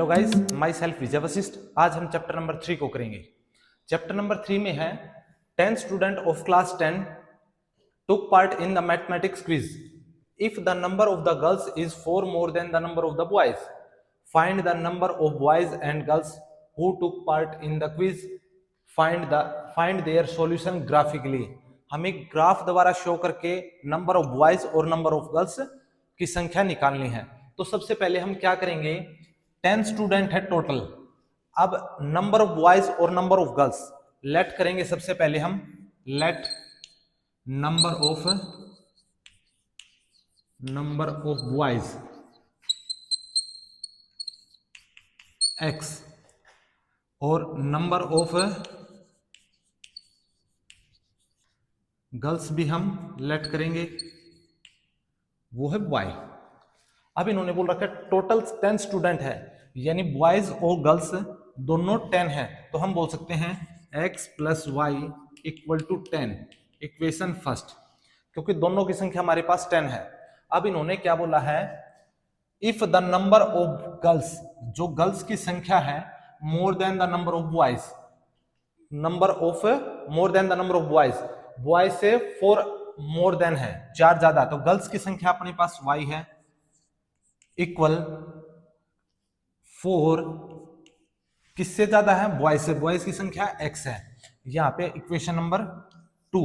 Hello guys, my self विजय वशिष्ठ। आज हम chapter number 3 को करेंगे। चैप्टर नंबर 3 में है 10 student of class 10 took part in the mathematics quiz. If the number of the girls is 4 more than the number of the boys, find the number of boys and girls who took part in the quiz. Find their solution graphically. हमें graph द्वारा show करके number of boys और number of girls की संख्या निकालनी है। तो सबसे पहले हम क्या करेंगे, 10 स्टूडेंट है टोटल। अब नंबर ऑफ बॉयज और नंबर ऑफ गर्ल्स लेट करेंगे। सबसे पहले हम let number of boys x और नंबर ऑफ गर्ल्स भी हम लेट करेंगे, वो है y। अब इन्होंने बोल रखा है टोटल 10 स्टूडेंट है, यानी बॉयज और गर्ल्स दोनों 10 है। तो हम बोल सकते हैं x plus Y equal to 10, equation first, क्योंकि दोनों की संख्या हमारे पास 10 है। अब इन्होंने क्या बोला है, if the number of girls, जो गर्ल्स की संख्या है, more than the number of boys, number of more than the number of boys, boys से 4 मोर देन है, 4 ज्यादा, तो गर्ल्स की संख्या अपने पास y है इक्वल 4 किससे ज्यादा है, बॉयज से, बॉयज की संख्या x है। यहाँ पे इक्वेशन नंबर 2।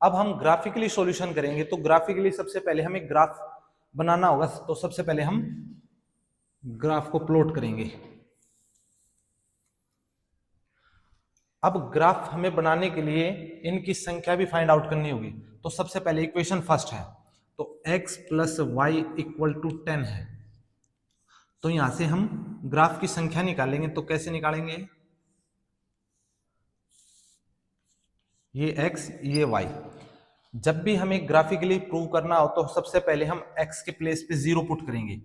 अब हम ग्राफिकली सॉल्यूशन करेंगे। तो ग्राफिकली सबसे पहले हमें ग्राफ बनाना होगा। तो सबसे पहले हम ग्राफ को प्लॉट करेंगे। अब ग्राफ हमें बनाने के लिए इनकी संख्या भी फाइंड आउट करनी होगी। तो सबसे पहले इक्वेशन फर्स्ट है, तो x plus Y equal to 10 है। तो यहां से हम ग्राफ की संख्या निकालेंगे। तो कैसे निकालेंगे, ये x ये y। जब भी हमें ग्राफिकली प्रूव करना हो तो सबसे पहले हम x के प्लेस पे 0 पुट करेंगे।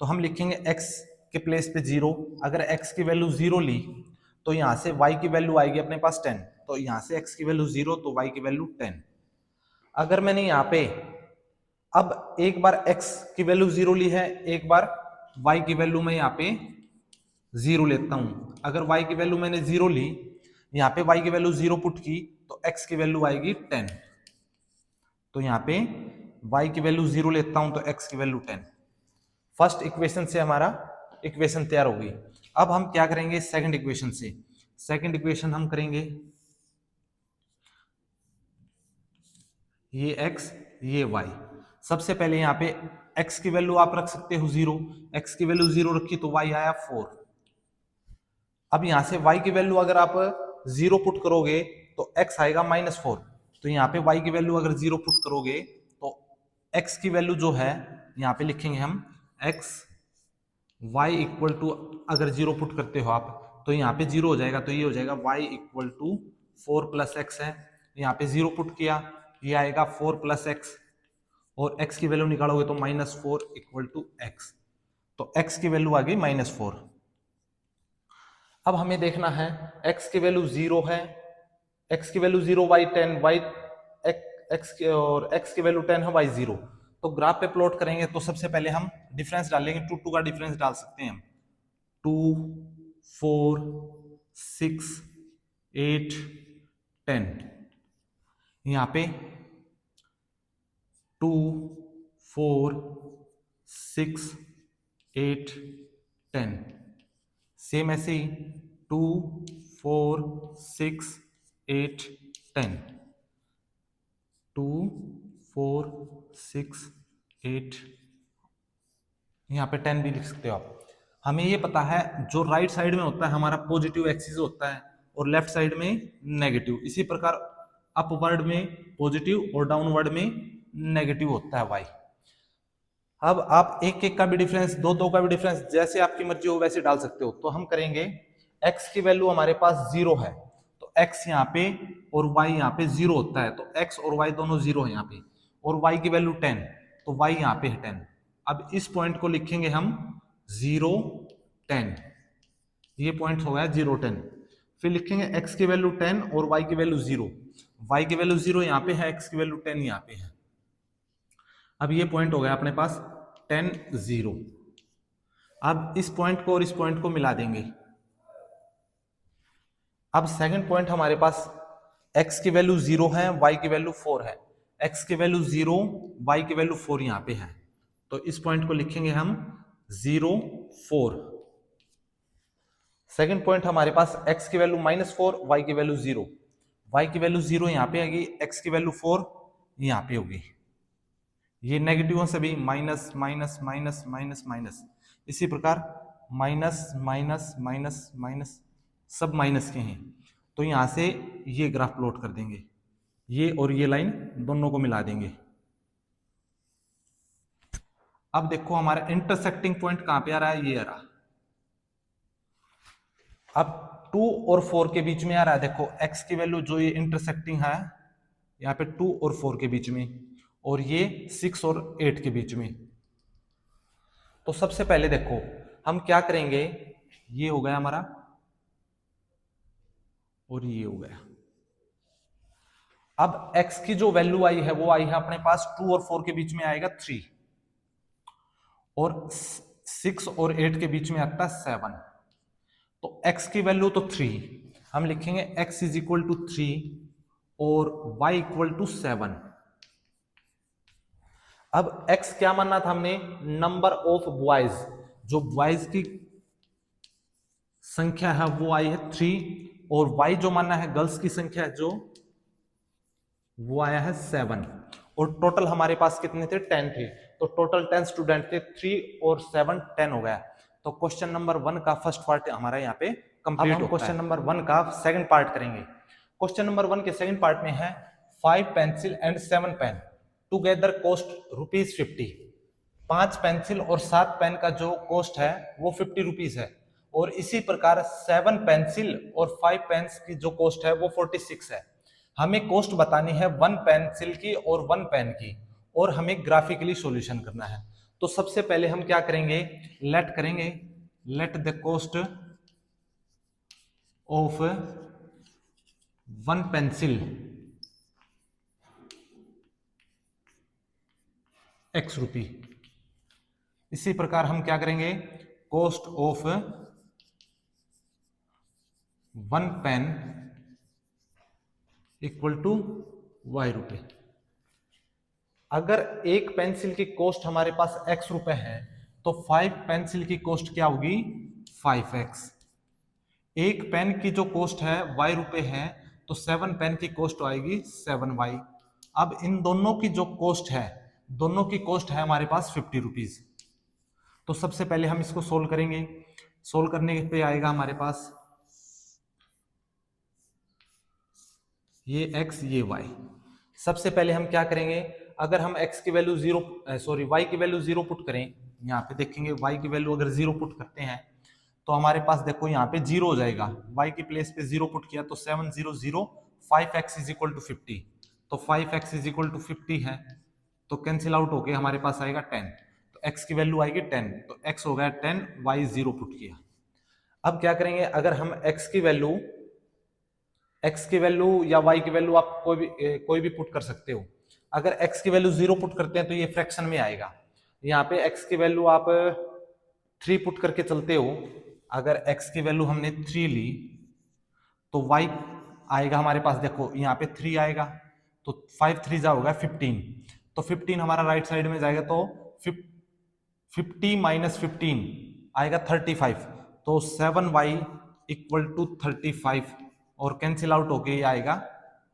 तो हम लिखेंगे x के प्लेस पे 0। अगर x की वैल्यू 0 ली तो यहां से y की वैल्यू आएगी अपने पास 10। तो यहां से x की वैल्यू 0 तो y की वैल्यू 10। अगर मैंने यहाँ पे अब एक बार x की वैल्यू 0 ली है, एक बार y की वैल्यू मैं यहाँ पे 0 लेता हूं। अगर y की वैल्यू मैंने 0 ली, यहाँ पे y की वैल्यू 0 पुट की तो x की वैल्यू आएगी 10। तो यहाँ पे y की वैल्यू 0 लेता हूं तो x की वैल्यू 10। फर्स्ट इक्वेशन से हमारा इक्वेशन तैयार होगी। अब हम क्या करेंगे, सेकंड इक्वेशन से। सेकंड इक्वेशन हम करेंगे, ये x ये y। सबसे पहले यहाँ पे x की वैल्यू आप रख सकते हो 0, x की वैल्यू 0 रखी तो y आया 4। अब यहां से y की वैल्यू अगर आप 0 पुट करोगे तो x आएगा -4। तो यहाँ पे y की वैल्यू अगर 0 पुट करोगे तो x की वैल्यू जो है यहाँ पे लिखेंगे हम x y इक्वल टू, अगर 0 पुट करते हो आप तो यहाँ पे 0 हो जाएगा। तो ये हो जाएगा y equal to 4 plus X है, यहाँ पे 0 पुट किया, ये आएगा 4 प्लस एक्स, और x की वैल्यू निकालोगे तो -4 इक्वल टू एक्स। तो x की वैल्यू आ गई -4। अब हमें देखना है x की वैल्यू 0 है, x की वैल्यू 0, y 10, y x और x की वैल्यू 10 है, y 0। तो ग्राफ पे प्लॉट करेंगे। तो सबसे पहले हम डिफरेंस डालेंगे, 2 का डिफरेंस डाल सकते हैं हम। 2 4 6 8 10। यहाँ पे 2 4 6 8 10। सेम ऐसे ही 2 4 6 8 10, 2 4 6 8, यहाँ पे 10 भी लिख सकते हो आप। हमें ये पता है जो राइट साइड में होता है हमारा पॉजिटिव एक्सिस होता है और लेफ्ट साइड में नेगेटिव। इसी प्रकार अपवर्ड में पॉजिटिव और डाउनवर्ड में नेगेटिव होता है y। अब आप एक एक का भी डिफरेंस, दो का भी डिफरेंस, जैसे आपकी मर्जी हो वैसे डाल सकते हो। तो हम करेंगे, x की वैल्यू हमारे पास 0 है तो x यहाँ पे और y यहाँ पे 0 होता है, तो x और y दोनों 0 है यहाँ पे, और y की वैल्यू 10 तो y यहाँ पे है 10। अब इस पॉइंट को लिखेंगे हम 0 10, ये पॉइंट हो गया 0 10। फिर लिखेंगे x की वैल्यू 10 और y की वैल्यू 0, y की वैल्यू 0 यहाँ पे है, x की वैल्यू 10 यहाँ पे है। अब ये पॉइंट हो गया अपने पास 10 0। अब इस पॉइंट को और इस पॉइंट को मिला देंगे। अब सेकंड पॉइंट हमारे पास x की वैल्यू 0 है, y की वैल्यू 4 है। x की वैल्यू 0, y की वैल्यू 4 यहां पे है, तो इस पॉइंट को लिखेंगे हम 0 4। सेकंड पॉइंट हमारे पास x की वैल्यू -4, y की वैल्यू 0। y की वैल्यू 0 यहां पे आएगी, x की वैल्यू 4 यहां पे होगी। ये नेगेटिव से भी minus minus minus minus minus, इसी प्रकार माइनस माइनस माइनस माइनस, सब माइनस के हैं। तो यहां से ये ग्राफ प्लॉट कर देंगे, ये और ये लाइन दोनों को मिला देंगे। अब देखो हमारा इंटरसेक्टिंग पॉइंट कहां पे आ रहा है, ये आ रहा। अब 2 और 4 के बीच में आ रहा है, देखो x की वैल्यू जो ये इंटरसेक्टिंग है यहाँ पे 2 और 4 के बीच में, और ये 6 और 8 के बीच में। तो सबसे पहले देखो हम क्या करेंगे, ये हो गया हमारा और ये हो गया। अब x की जो वैल्यू आई है वो आई है अपने पास 2 और 4 के बीच में आएगा 3, और 6 और 8 के बीच में आता है 7। तो x की वैल्यू तो 3, हम लिखेंगे x इज इक्वल टू 3 और y इक्वल टू 7। अब x क्या मानना था हमने, नंबर ऑफ बॉयज, जो बॉयज की संख्या है वो आई है 3, और y जो मानना है गर्ल्स की संख्या है जो वो आया है 7। और टोटल हमारे पास कितने थे, 10 थे, तो टोटल 10 स्टूडेंट थे, 3 और 7 10 हो गया। तो क्वेश्चन नंबर 1 का फर्स्ट पार्ट हमारा यहाँ पे कंप्लीट होता है। क्वेश्चन नंबर 1 का सेकंड पार्ट करेंगे। क्वेश्चन नंबर 1 के सेकंड पार्ट में है 5 pencil and 7 pen together cost ₹50। 5 pencil और 7 पेन का जो कॉस्ट है वो 50 रुपीज है, और इसी प्रकार 7 पेंसिल और 5 पेन्स की जो कॉस्ट है वो 46 है। हमें कॉस्ट बतानी है 1 पेंसिल की और 1 पेन की, और हमें ग्राफिकली सॉल्यूशन करना है। तो सबसे पहले हम क्या करेंगे, लेट करेंगे, let the cost of 1 pencil x rupee. इसी प्रकार हम क्या करेंगे, cost of 1 pen equal to y रुपए। अगर एक पेंसिल की कॉस्ट हमारे पास x रुपए है तो 5 पेंसिल की कॉस्ट क्या होगी, 5x। एक पेन की जो कॉस्ट है y रुपए है, तो 7 पेन की कॉस्ट आएगी 7y। अब इन दोनों की जो कॉस्ट है, दोनों की कॉस्ट है हमारे पास 50 रुपीज। तो सबसे पहले हम इसको सोल्व करेंगे। सोल्व करने पे आएगा हमारे पास ये x ये y। सबसे पहले हम क्या करेंगे, अगर हम x की वैल्यू 0 सॉरी y की वैल्यू 0 पुट करें, यहाँ पे देखेंगे y की वैल्यू अगर 0 पुट करते हैं तो हमारे पास देखो यहाँ पे 0 हो जाएगा। y की प्लेस पे 0 पुट किया तो 7 0 0, 5x इज इक्वल टू 50। तो 5x इज इक्वल टू 50 है, तो कैंसिल आउट होके हमारे पास आएगा 10। तो x की वैल्यू आएगी 10, तो x हो गया 10, y 0 पुट किया। अब क्या करेंगे, अगर हम x की वैल्यू या y की वैल्यू आप कोई भी पुट कर सकते हो। अगर x की वैल्यू 0 पुट करते हैं तो ये फ्रैक्शन में आएगा। यहाँ पे x की वैल्यू आप 3 पुट करके चलते हो, अगर x की वैल्यू हमने 3 ली तो y आएगा हमारे पास, देखो यहाँ पे 3 आएगा, तो 5 3 जा होगा 15, तो 15 हमारा राइट साइड में जाएगा, तो 50 माइनस 15 आएगा 35, तो 7y इक्वल टू 35, और कैंसिल आउट होके ये आएगा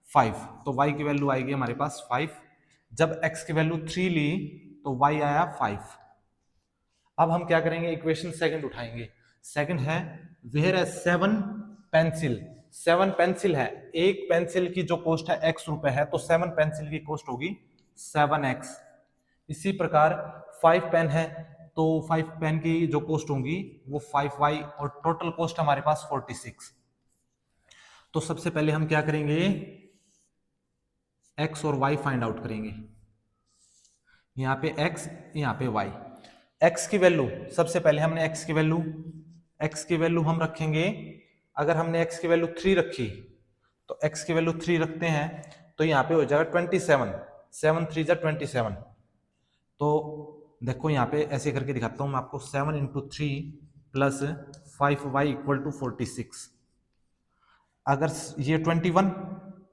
5, तो y की वैल्यू आएगी हमारे पास 5। जब x की वैल्यू 3 ली तो y आया 5। अब हम क्या करेंगे, इक्वेशन सेकंड उठाएंगे। सेकंड है वेयर है 7 पेंसिल, 7 पेंसिल है, एक पेंसिल की जो कॉस्ट है x रुपए है, तो 7 पेंसिल की कॉस्ट होगी 7x। इसी प्रकार 5 पेन है, तो 5 पेन की जो कॉस्ट होगी वो 5y, और टोटल कॉस्ट हमारे पास 46। तो सबसे पहले हम क्या करेंगे, x और y फाइंड आउट करेंगे। यहाँ पे x, यहाँ पे y। x की वैल्यू सबसे पहले हमने x की वैल्यू हम रखेंगे। अगर हमने x की वैल्यू 3 रखी तो x की वैल्यू 3 रखते हैं तो यहाँ पे हो जाएगा 27, 7 3 जा 27, तो देखो यहाँ पे ऐसे करके दिखाता हूँ मैं आपको, 7 into 3 plus 5y equal to 46। अगर ये 21,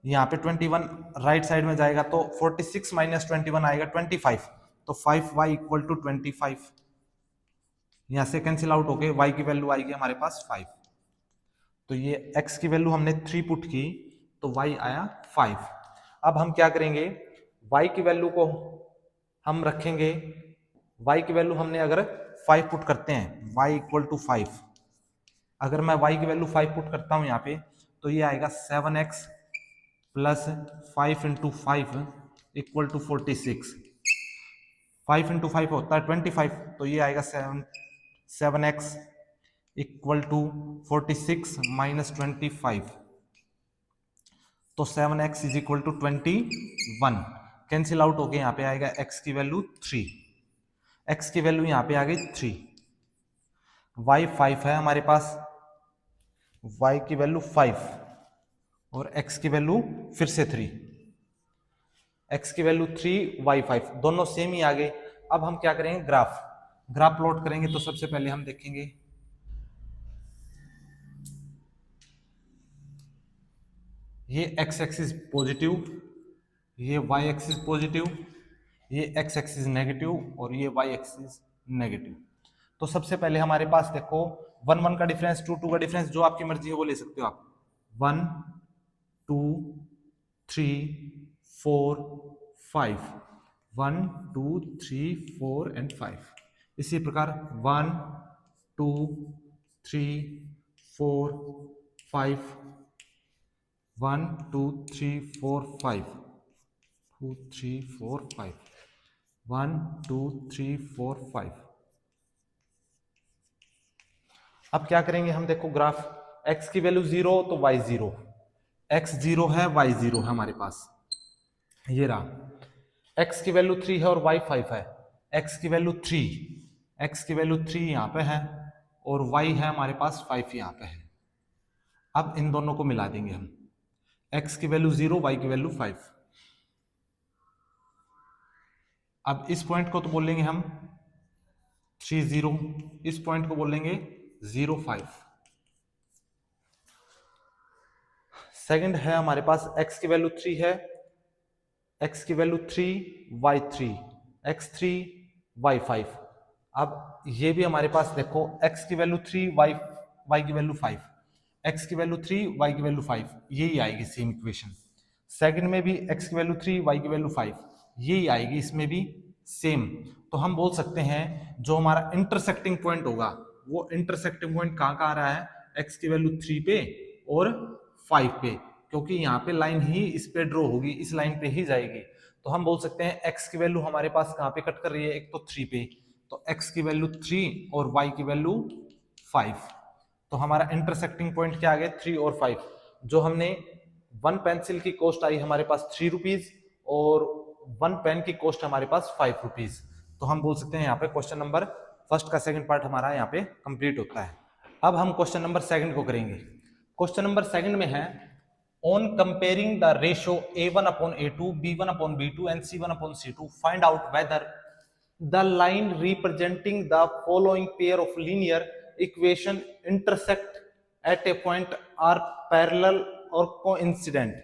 यहाँ पे 21 राइट साइड में जाएगा तो 46 माइनस 21 आएगा 25, तो 5y इक्वल टू 25। यहाँ से कैंसिल आउट होके y की वैल्यू आएगी हमारे पास 5। तो ये x की वैल्यू हमने 3 पुट की तो y आया 5। अब हम क्या करेंगे, y की वैल्यू को हम रखेंगे, y की वैल्यू हमने अगर 5 पुट करते हैं, y इक्वल टू 5, अगर मैं y की वैल्यू 5 पुट करता हूं यहाँ पे तो ये आएगा 7x plus 5 into 5 equal to 46। 5 into 5 होता है 25, तो ये आएगा 7x इक्वल टू 46 माइनस 25, तो 7x is equal to 21। Cancel out होके यहाँ पे आएगा x की वैल्यू 3, x की वैल्यू यहाँ पे आ गई 3, y 5 है हमारे पास, y की वैल्यू 5 और x की वैल्यू फिर से 3, x की वैल्यू 3, y 5, दोनों सेम ही आ गए। अब हम क्या करेंगे, ग्राफ प्लॉट करेंगे। तो सबसे पहले हम देखेंगे ये x एक्सिस पॉजिटिव, ये y एक्सिस पॉजिटिव, ये x एक्सिस नेगेटिव और ये y एक्सिस नेगेटिव। तो सबसे पहले हमारे पास देखो 1 1 का डिफरेंस, 2 2 का डिफरेंस, जो आपकी मर्जी है वो ले सकते हो आप। 1 2 3 4 5, 1 2 3 4 एंड 5। इसी प्रकार 1 2 3 4 5, 1 2 3 4 5, 2 3 4 5, 1 2 3 4 5। अब क्या करेंगे हम, देखो ग्राफ, x की वैल्यू 0 तो y 0, x 0 है y 0 है हमारे पास, ये रहा। x की वैल्यू 3 है और y 5 है, x की वैल्यू 3, x की वैल्यू 3 यहाँ पे है और y है हमारे पास 5 यहाँ पे है। अब इन दोनों को मिला देंगे हम, x की वैल्यू 0, y की वैल्यू 5। अब इस पॉइंट को तो बोलेंगे हम 3 0, इस पॉइंट को बोलेंगे 0 5। सेकंड है हमारे पास x की वैल्यू 3 है, x की वैल्यू 3 y 3, x 3 y 5। अब ये भी हमारे पास देखो x की वैल्यू 3 y की वैल्यू 5, x की वैल्यू 3 y की वैल्यू 5, यही आएगी सेम इक्वेशन। सेकंड में भी x की वैल्यू 3 y की वैल्यू 5, यही आएगी इसमें भी सेम। तो हम बोल सकते हैं जो हमारा इंटरसेक्टिंग पॉइंट होगा, वो इंटरसेक्टिंग पॉइंट कहाँ कहाँ आ रहा है, x की वैल्यू 3 पे और 5 पे, क्योंकि यहाँ पे लाइन ही इस पे ड्रॉ होगी, इस लाइन पे ही जाएगी। तो हम बोल सकते हैं x की वैल्यू हमारे पास कहाँ पे कट कर रही है, एक तो 3 पे, तो x की वैल्यू 3 और y की वैल्यू 5। तो हमारा इंटरसेक्टिंग पॉइंट क्या आ गया, 3 और 5। जो हमने 1 पेंसिल की कॉस्ट आई हमारे पास 3 रुपीज और 1 पेन की कॉस्ट हमारे पास 5 रुपीज। तो हम बोल सकते हैं यहाँ पे क्वेश्चन नंबर फर्स्ट का सेकंड पार्ट हमारा यहाँ पे कंप्लीट होता है। अब हम क्वेश्चन नंबर सेकंड को करेंगे। क्वेश्चन नंबर सेकंड में है, on comparing the ratio a1/a2, b1/b2 and c1/c2, find out whether the line representing the following pair of linear equation intersect at a point are parallel or coincident।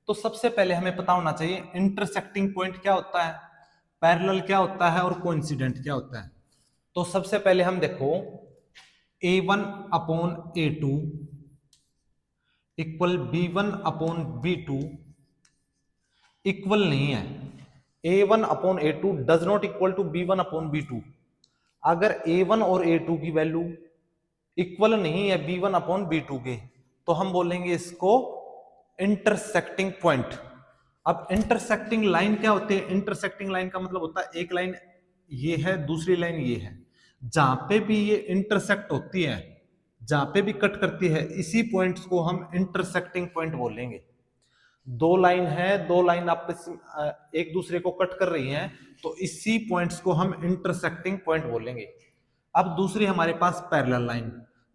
तो सबसे पहले हमें पता होना चाहिए intersecting point क्या होता है, पैरेलल क्या होता है और कोइंसिडेंट क्या होता है। तो सबसे पहले हम देखो a1/a2 इक्वल b1/b2 इक्वल नहीं है। a1/a2 does not equal to b1/b2। अगर a1 और a2 की वैल्यू इक्वल नहीं है b1/b2 के, तो हम बोलेंगे इसको इंटरसेक्टिंग पॉइंट। अब इंटरसेक्टिंग लाइन क्या होती है, इंटरसेक्टिंग लाइन का मतलब होता है एक लाइन ये है, दूसरी लाइन ये है, जहां पे भी ये इंटरसेक्ट होती है, जहां पे भी कट करती है, इसी पॉइंट्स को हम इंटरसेक्टिंग पॉइंट बोलेंगे। दो लाइन है, दो लाइन आपस एक दूसरे को कट कर रही हैं, तो इसी पॉइंट्स को हम इंटरसेक्टिंग पॉइंट बोलेंगे। अब दूसरी हमारे पास पैरेलल लाइन,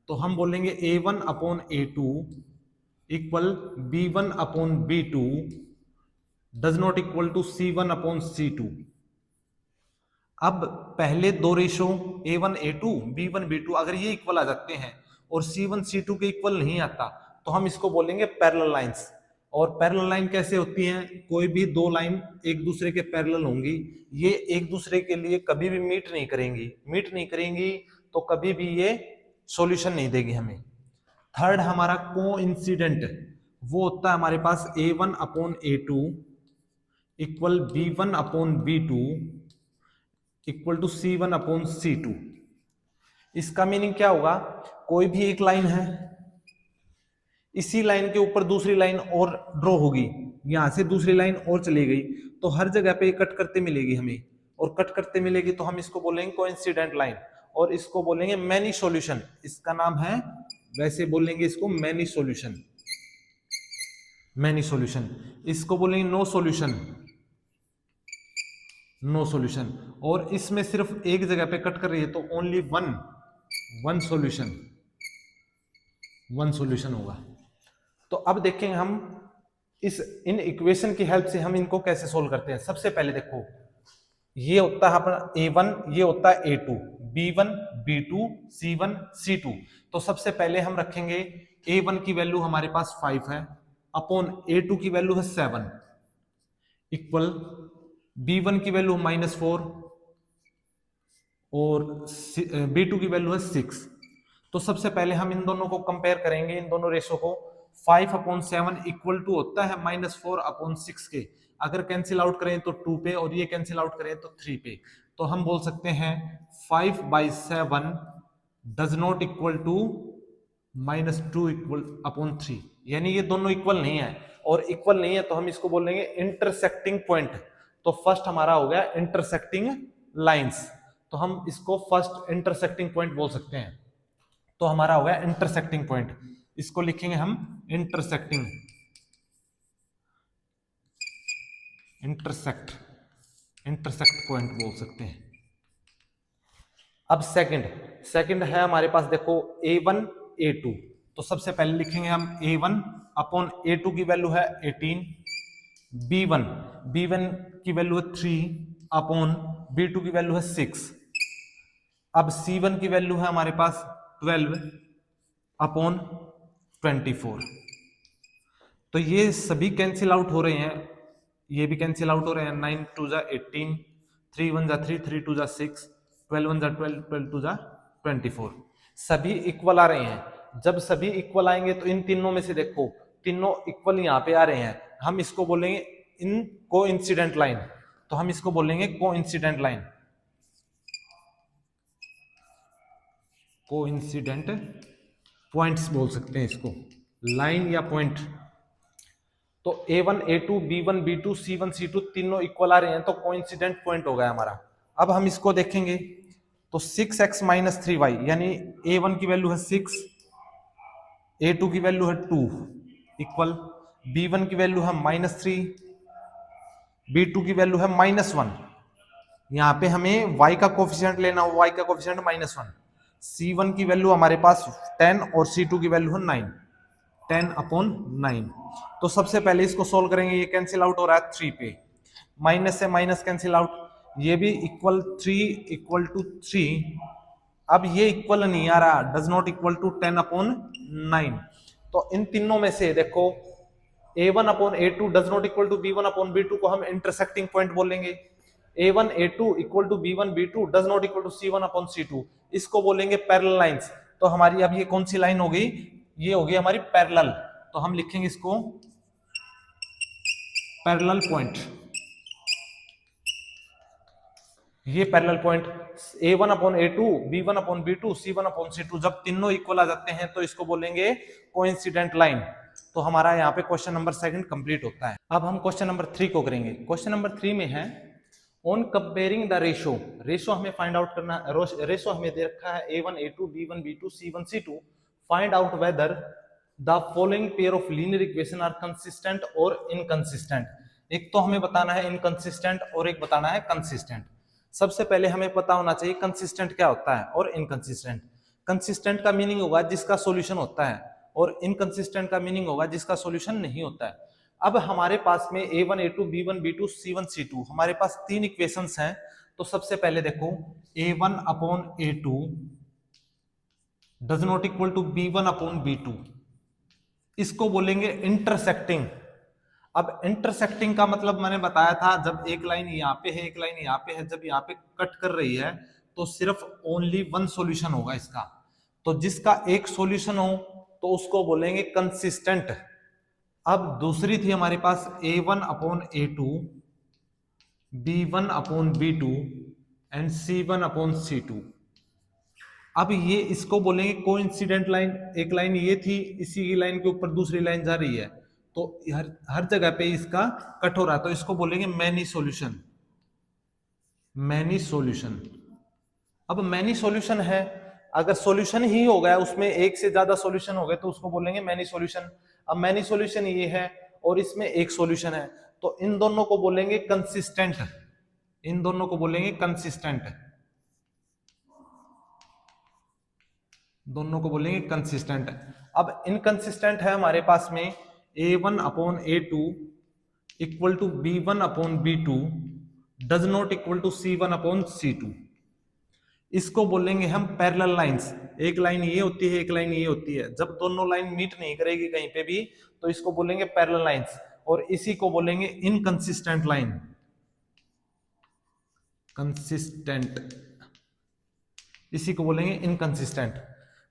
तो हम बोलेंगे a1/a2 equal b1/b2 does not equal to c1/c2। अब पहले दो ratio A1 A2 B1 B2 अगर ये इक्वल आ जाते हैं और C1 C2 के इक्वल नहीं आता तो हम इसको बोलेंगे पैरेलल लाइंस। और पैरेलल लाइन कैसे होती हैं? कोई भी दो लाइन एक दूसरे के पैरेलल होंगी, ये एक दूसरे के लिए कभी भी मीट नहीं करेंगी तो कभी भी ये सॉल्यूशन नहीं देगी हमें। थर्ड हमारा कोइंसिडेंट, वो होता है हमारे पास A1 upon A2 equal B1 upon B2 equal to C1 upon C2। इसका मीनिंग क्या होगा? कोई भी एक लाइन है, इसी लाइन के ऊपर दूसरी लाइन और ड्रॉ होगी, यहां से दूसरी लाइन और चली गई तो हर जगह पे कट करते मिलेगी हमें, और कट करते मिलेगी तो हम इसको बोलेंगे कोइंसिडेंट लाइन, और इसको बोलेंगे मैनी सॉल्यूशन। इसका नाम है, वैसे बोलेंगे इसको मैनी सॉल्यूशन, मैनी सॉल्यूशन। इसको बोलेंगे नो सॉल्यूशन, नो सॉल्यूशन। और इसमें सिर्फ एक जगह पे कट कर रही है तो only one solution, one solution होगा। तो अब देखेंगे हम इन इक्वेशन की हेल्प से हम इनको कैसे सोल्व करते हैं। सबसे पहले देखो, ये होता है अपना A1, ये होता है A2, B1 B2 C1 C2। तो सबसे पहले हम रखेंगे A1 की वैल्यू हमारे पास 5 है अपॉन A2 की वैल्यू है 7 इक्वल B1 की वैल्यू -4 और B2 की वैल्यू है 6। तो सबसे पहले हम इन दोनों को कंपेयर करेंगे, इन दोनों रेशो को। 5 अपॉन 7 इक्वल टू होता है -4 अपॉन 6 के। अगर कैंसिल आउट करें तो 2 पे, और ये कैंसिल आउट करें तो 3 पे। तो हम बोल सकते हैं 5/7 does not equal to -2 equal upon 3, यानी ये दोनों इक्वल नहीं है। और इक्वल नहीं है तो हम इसको बोलेंगे इंटरसेक्टिंग पॉइंट। तो फर्स्ट हमारा हो गया इंटरसेक्टिंग लाइंस, तो हम इसको फर्स्ट इंटरसेक्टिंग पॉइंट बोल सकते हैं। तो हमारा हो गया इंटरसेक्टिंग पॉइंट, इसको लिखेंगे हम इंटरसेक्टिंग, इंटरसेक्ट पॉइंट बोल सकते हैं। अब सेकंड है हमारे पास, देखो A1 A2। तो सबसे पहले लिखेंगे हम A1 अपॉन A2 की वैल्यू है 18, B1 की वैल्यू है 3 अपॉन B2 की वैल्यू है 6। अब C1 की वैल्यू है हमारे पास 12 अपॉन 24। तो ये सभी कैंसिल आउट हो रहे हैं, ये भी कैंसिल आउट हो रहे हैं। 9 2 जा 18, 3 1 जा 3, 3 2 जा 6, 12 1 जा 12, 12 2 जा 24। सभी इक्वल आ रहे हैं। जब सभी इक्वल आएंगे तो इन तीनों में से देखो तीनों इक्वल यहाँ पे आ रहे हैं, हम इसको बोलेंगे इन कोइंसिडेंट लाइन। तो हम इसको बोलेंगे कोइंसिडेंट लाइन, कोइंसिडेंट पॉइंट्स बोल सकते हैं इसको, लाइन या पॉइंट। तो A1 A2 B1 B2 C1 C2 तीनों इक्वल आ रहे हैं तो कोइंसिडेंट पॉइंट हो गया हमारा। अब हम इसको देखेंगे तो 6x - 3y, यानी A1 की वैल्यू है 6, A2 की वैल्यू है 2 इक्वल B1 की वैल्यू है -3, B2 की वैल्यू है -1। यहाँ पे हमें y का कोफिशिएंट लेना हो, y का कोफिशिएंट -1। C1 की वैल्यू हमारे पास 10 और C2 की वैल्यू है 9, 10 अपॉन 9। तो सबसे पहले इसको सोल्व करेंगे, ये कैंसिल आउट हो रहा है 3 पे, माइनस से माइनस कैंसिल आउट, ये भी इक्वल 3 इक्वल टू 3। अब ये इक्वल नहीं आ रहा, does not equal to 10 upon 9। तो इन तीनों में से देखो A1 upon A2 does not equal to B1 upon B2 को हम इंटरसेक्टिंग पॉइंट बोलेंगे। A1 A2 equal to B1 B2 does not equal to C1 upon C2, इसको बोलेंगे पैरेलल लाइंस। तो हमारी अब ये कौन सी लाइन हो गई? ये हो गई हमारी पैरेलल। तो हम लिखेंगे इसको पैरेलल पॉइंट। ये parallel point A1 upon A2 B1 upon B2 C1 upon C2 जब तीनों इक्वल आ जाते हैं तो इसको बोलेंगे कोइंसिडेंट लाइन। तो हमारा यहाँ पे क्वेश्चन नंबर 2 कंप्लीट होता है। अब हम क्वेश्चन नंबर 3 को करेंगे। क्वेश्चन नंबर 3 में है ऑन कंपेयरिंग द रेशो हमें फाइंड आउट करना, रेशो हमें दे रखा है A1 A2 B1 B2 C1 C2, find out whether the following pair of linear equation are consistent और इनकंसिस्टेंट। एक तो हमें बताना है इनकंसिस्टेंट और एक बताना है कंसिस्टेंट। सबसे पहले हमें पता होना चाहिए कंसिस्टेंट क्या होता है और इनकंसिस्टेंट। कंसिस्टेंट का मीनिंग होगा जिसका सॉल्यूशन होता है, और इनकंसिस्टेंट का मीनिंग होगा जिसका सॉल्यूशन नहीं होता है। अब हमारे पास में A1 A2 B1 B2 C1 C2 हमारे पास तीन इक्वेशंस हैं, तो सबसे पहले देखो a1 upon a2 does not equal to b1 upon b2, इसको बोलेंगे इंटरसेक्टिंग। अब इंटरसेक्टिंग का मतलब मैंने बताया था, जब एक लाइन यहाँ पे है एक लाइन यहाँ पे है, जब यहाँ पे कट कर रही है तो सिर्फ ओनली वन सॉल्यूशन होगा इसका। तो जिसका एक सॉल्यूशन हो तो उसको बोलेंगे कंसिस्टेंट। अब दूसरी थी हमारे पास a1 upon a2, b1 upon b2 and c1 upon c2। अब ये इसको बोलेंगे कोइंसिडेंट लाइन। एक लाइन ये थी, इसी की लाइन के ऊपर दूसरी लाइन जा रही है, तो हर हर जगह पे इसका कट हो रहा है, तो इसको बोलेंगे मैनी सॉल्यूशन। Many solution. अब मैनी सॉल्यूशन है, अगर सॉल्यूशन ही हो गया उसमें एक से ज्यादा सॉल्यूशन हो गए तो उसको बोलेंगे मैनी सॉल्यूशन। अब मैनी सॉल्यूशन ये है और इसमें एक सॉल्यूशन है, तो इन दोनों को बोलेंगे कंसिस्टेंट। इन दोनों को बोलेंगे कंसिस्टेंट। दोनों को बोलेंगे कंसिस्टेंट। अब इनकंसिस्टेंट है हमारे पास में a1 upon a2 equal to b1 upon b2 does not equal to c1 upon c2। इसको बोलेंगे हम पैरेलल लाइंस। एक लाइन ये होती है, एक लाइन ये होती है, जब दोनों लाइन मीट नहीं करेगी कहीं पे भी तो इसको बोलेंगे पैरेलल लाइंस, और इसी को बोलेंगे इनकंसिस्टेंट लाइन। कंसिस्टेंट, इसी को बोलेंगे इनकंसिस्टेंट।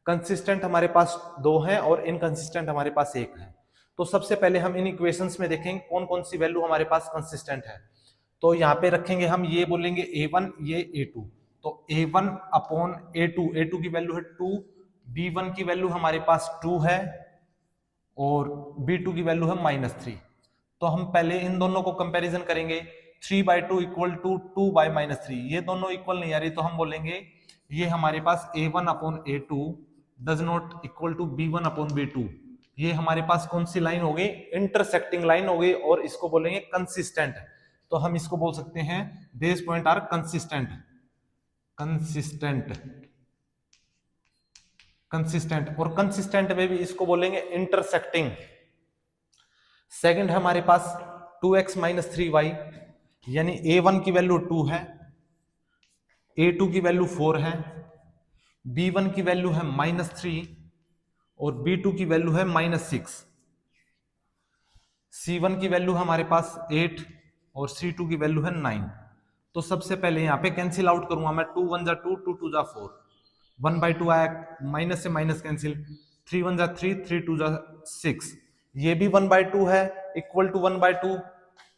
कंसिस्टेंट हमारे पास दो हैं और इनकंसिस्टेंट हमारे पास एक है। तो सबसे पहले हम इन इक्वेशंस में देखेंगे कौन कौन सी वैल्यू हमारे पास कंसिस्टेंट है। तो यहाँ पे रखेंगे हम, ये बोलेंगे a1, ये a2, तो a1 अपॉन a2, a2 की वैल्यू है 2, b1 की वैल्यू हमारे पास 2 है और b2 की वैल्यू है -3। तो हम पहले इन दोनों को कंपैरिजन करेंगे। 3/2 इक्वल टू 2/-3, ये दोनों इक्वल नहीं आ रही, तो हम बोलेंगे ये हमारे पास a1 upon a2 does not equal to b1 upon b2। ये हमारे पास कौन सी लाइन हो गई? इंटरसेक्टिंग लाइन हो गई, और इसको बोलेंगे कंसिस्टेंट। तो हम इसको बोल सकते हैं base point are consistent. Consistent, consistent. और कंसिस्टेंट में भी इसको बोलेंगे इंटरसेक्टिंग। सेकंड है हमारे पास 2x माइनस 3y, यानी a1 की वैल्यू 2 है, a2 की वैल्यू 4 है, b1 की वैल्यू है -3 और b2 की वैल्यू है -6। c1 की वैल्यू हमारे पास 8 और c2 की वैल्यू है 9। तो सबसे पहले यहाँ पे कैंसिल आउट करूंगा मैं, 2 1 जा 2, 2 2 जा 4, 1/2 आया, माइनस से माइनस कैंसिल, 3 1 जा 3, 3 2 जा 6। ये भी 1/2 है, इक्वल टू 1/2,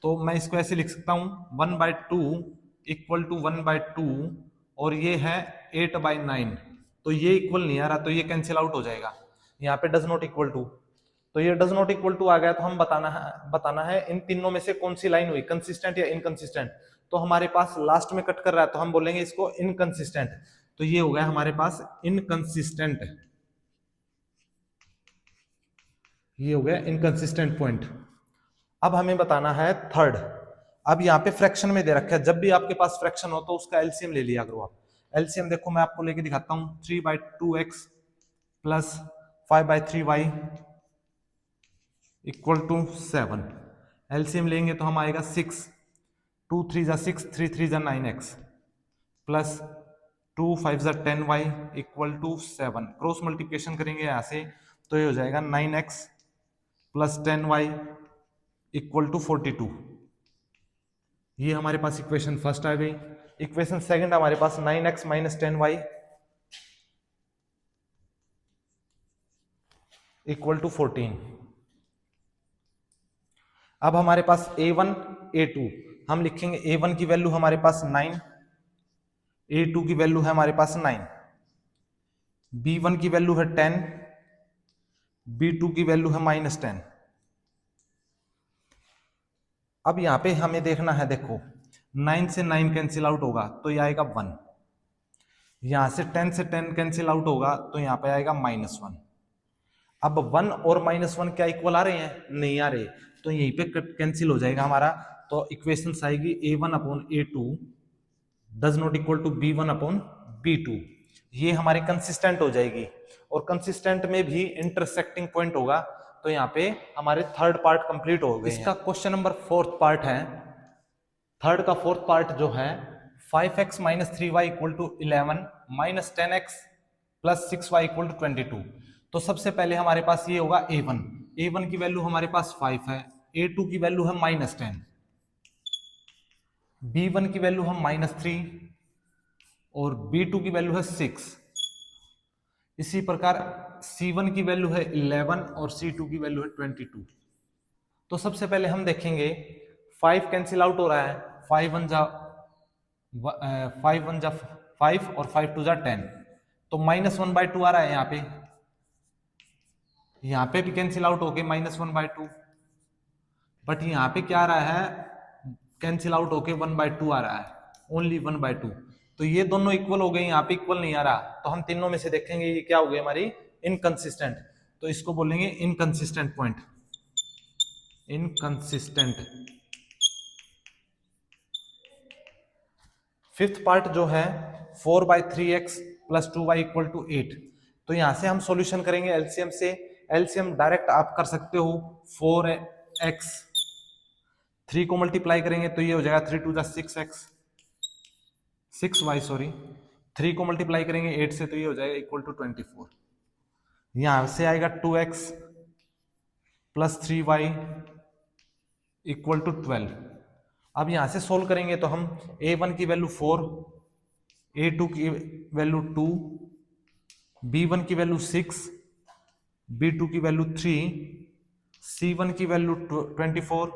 तो मैं इसको ऐसे लिख सकता हूं 1/2 इक्वल टू 1/2, और ये है 8/9। तो ये इक्वल नहीं आ रहा, तो ये कैंसिल आउट हो जाएगा। यहाँ पे डज नॉट इक्वल टू, तो ये डज नॉट इक्वल टू आ गया, तो हम बताना है इन तीनों में से कौन सी लाइन हुई, कंसिस्टेंट या इनकंसिस्टेंट। तो हमारे पास लास्ट में कट कर रहा है, तो हम बोलेंगे इसको इनकंसिस्टेंट। तो ये हो गया हमारे पास इनकंसिस्टेंट, ये हो गया इनकंसिस्टेंट पॉइंट। अब हमें बताना है थर्ड। अब यहाँ पे फ्रैक्शन में दे रखा है, जब भी आपके पास फ्रैक्शन हो तो उसका एलसीएम ले लिया करो आप। एलसीएम देखो मैं आपको लेके दिखाता हूं, 3/2x plus 5/3y equal to 7। LCM लेंगे तो हम आएगा 6, 2 3 जा 6, 3 3 जा 9x प्लस 2 5 जा 10y equal to 7। Cross multiplication करेंगे यहाँ से तो ये हो जाएगा 9x plus 10y equal to 42। ये हमारे पास इक्वेशन फर्स्ट आ गई। इक्वेशन सेकंड हमारे पास 9x minus 10y equal to 14। अब हमारे पास a1 a2, हम लिखेंगे a1 की वैल्यू हमारे पास 9, a2 की वैल्यू है हमारे पास 9, b1 की वैल्यू है 10, b2 की वैल्यू है -10। अब यहां पे हमें देखना है, देखो 9 से 9 कैंसिल आउट होगा तो ये आएगा 1, यहां से 10 से 10 कैंसिल आउट होगा तो यहां पे आएगा -1। अब 1 और -1 क्या इक्वल आ रहे हैं? नहीं आ रहे, तो यहीं पे कैंसिल हो जाएगा हमारा। तो इक्वेशन आएगी a1 upon a2 does not equal to b1 upon b2। ये हमारे कंसिस्टेंट हो जाएगी, और कंसिस्टेंट में भी इंटरसेक्टिंग पॉइंट होगा। तो यहाँ पे हमारे थर्ड पार्ट कंप्लीट हो गए। इसका क्वेश्चन नंबर फोर्थ पार्ट है। थर्ड का फोर्थ पार्ट जो है, 5x minus 3y equal to 11 minus 10x plus 6y equal to 22। तो सबसे पहले हमारे पास ये होगा a1 की वैल्यू हमारे पास 5 है, a2 की वैल्यू है माइनस 10, b1 की वैल्यू है माइनस 3 और b2 की वैल्यू है 6। इसी प्रकार c1 की वैल्यू है 11 और c2 की वैल्यू है 22। तो सबसे पहले हम देखेंगे 5 कैंसिल आउट हो रहा है, 5 वन जा 5 और 5 टू जा 10, तो -1/2 आ रहा है यहाँ पे भी कैंसिल आउट हो गए -1/2, बट यहाँ पे क्या आ रहा है, कैंसिल आउट होके 1/2 आ रहा है, ओनली 1/2। तो ये दोनों इक्वल हो गए, यहाँ पे इक्वल नहीं आ रहा, तो हम तीनों में से देखेंगे ये क्या हो गई हमारी इनकंसिस्टेंट। तो इसको बोलेंगे inconsistent point, inconsistent. Fifth part जो है 4/3x plus 2y equal to 8। तो यहां से हम सॉल्यूशन करेंगे एलसीएम से। एलसीएम डायरेक्ट आप कर सकते हो, 4x 3 को मल्टीप्लाई करेंगे तो ये हो जाएगा 3 टू जा 6x 6y सॉरी, 3 को मल्टीप्लाई करेंगे 8 से तो ये हो जाएगा इक्वल टू 24। यहां से आएगा 2x plus 3y equal to 12। अब यहां से सोल्व करेंगे तो हम a1 की वैल्यू 4, a2 की वैल्यू 2, b1 की वैल्यू 6, b2 की वैल्यू 3, c1 की वैल्यू 24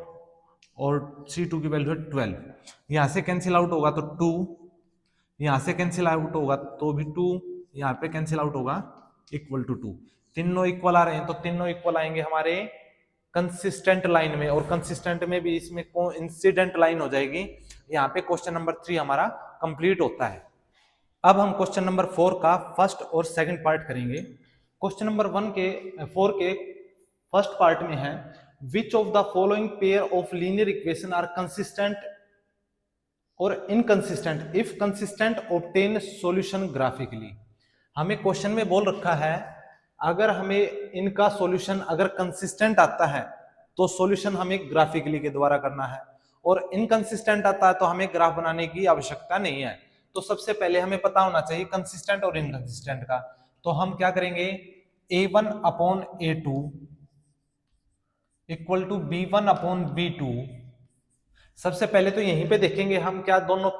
और c2 की वैल्यू है 12। यहां से कैंसिल आउट होगा तो 2, यहां से कैंसिल आउट होगा तो भी 2, यहां पे कैंसिल आउट होगा इक्वल टू 2। तीनों इक्वल आ रहे हैं तो तीनों इक्वल आएंगे हमारे कंसिस्टेंट लाइन में, और कंसिस्टेंट में भी इसमें कोइंसिडेंट लाइन हो जाएगी। यहाँ पे क्वेश्चन नंबर 3 हमारा कंप्लीट होता है। अब हम क्वेश्चन नंबर 4 का फर्स्ट और सेकंड पार्ट करेंगे। क्वेश्चन नंबर 4 के फर्स्ट पार्ट में है, which of the following pair of linear equation are consistent और inconsistent, if consistent obtain solution graphically. हमें क्वेश्चन में बोल रखा है अगर हमें इनका सॉल्यूशन अगर कंसिस्टेंट आता है तो सॉल्यूशन हमें ग्राफिकली के द्वारा करना है, और इनकंसिस्टेंट आता है तो हमें ग्राफ बनाने की आवश्यकता नहीं है। तो सबसे पहले हमें पता होना चाहिए कंसिस्टेंट और इनकंसिस्टेंट का। तो हम क्या करेंगे, a1/a2 इक्वल टू b1/b2। सबसे पहले तो यहीं पे देखेंगे हम क्या दोनों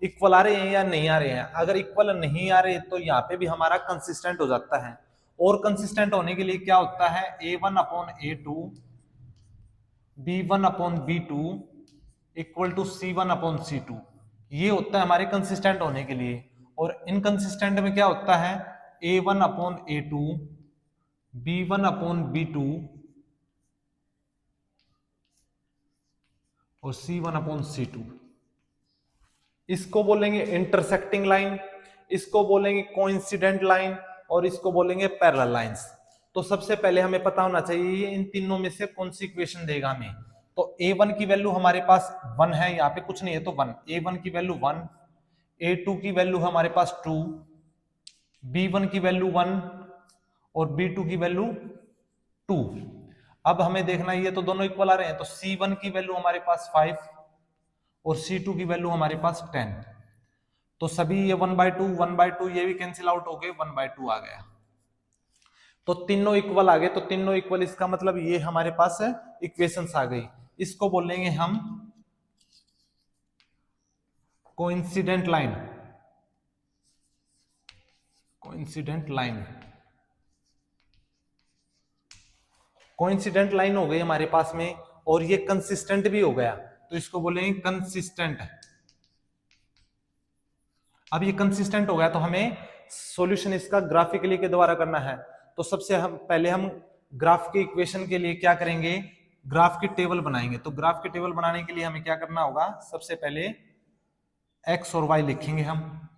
इक्वल आ रहे हैं या नहीं आ रहे हैं। अगर इक्वल नहीं आ रहे तो यहाँ पे भी हमारा कंसिस्टेंट हो जाता है, और कंसिस्टेंट होने के लिए क्या होता है, a1/a2 b1/b2 equal to c1/c2, ये होता है हमारे कंसिस्टेंट होने के लिए। और इनकंसिस्टेंट में क्या होता है, a1/a2 b1/b2 और c1/c2। इसको बोलेंगे इंटरसेक्टिंग लाइन, इसको बोलेंगे कोइंसिडेंट लाइन, और इसको बोलेंगे पैरेलल लाइंस। तो सबसे पहले हमें पता होना चाहिए इन तीनों में से कौन सी इक्वेशन देगा हमें। तो a1 की वैल्यू हमारे पास 1 है, यहाँ पे कुछ नहीं है तो 1, a1 की वैल्यू 1, a2 की वैल्यू हमारे पास 2, b1 की वैल्यू 1 और b2 की वैल्यू 2। अब हमें देखना है ये तो दोनों इक्वल आ रहे हैं, तो c1 की वैल्यू हमारे पास 5 और c2 की वैल्यू हमारे पास 10। तो सभी ये 1/2 ये भी कैंसिल आउट हो गए, 1/2 आ गया। तो तीनों इक्वल आ गए, तो तीनों इक्वल इसका मतलब ये हमारे पास इक्वेशंस आ गई। इसको बोलेंगे हम coincident line, coincident line. Coincident line हो गई हमारे पास में, और ये कंसिस्टेंट भी हो गया, तो इसको बोलेंगे कंसिस्टेंट। अब ये कंसिस्टेंट हो गया तो हमें सॉल्यूशन इसका ग्राफिकली के द्वारा करना है। तो सबसे पहले हम ग्राफ के इक्वेशन के लिए क्या करेंगे, ग्राफ की टेबल बनाएंगे। तो ग्राफ की टेबल बनाने के लिए हमें क्या करना होगा, सबसे पहले x और y लिखेंगे हम।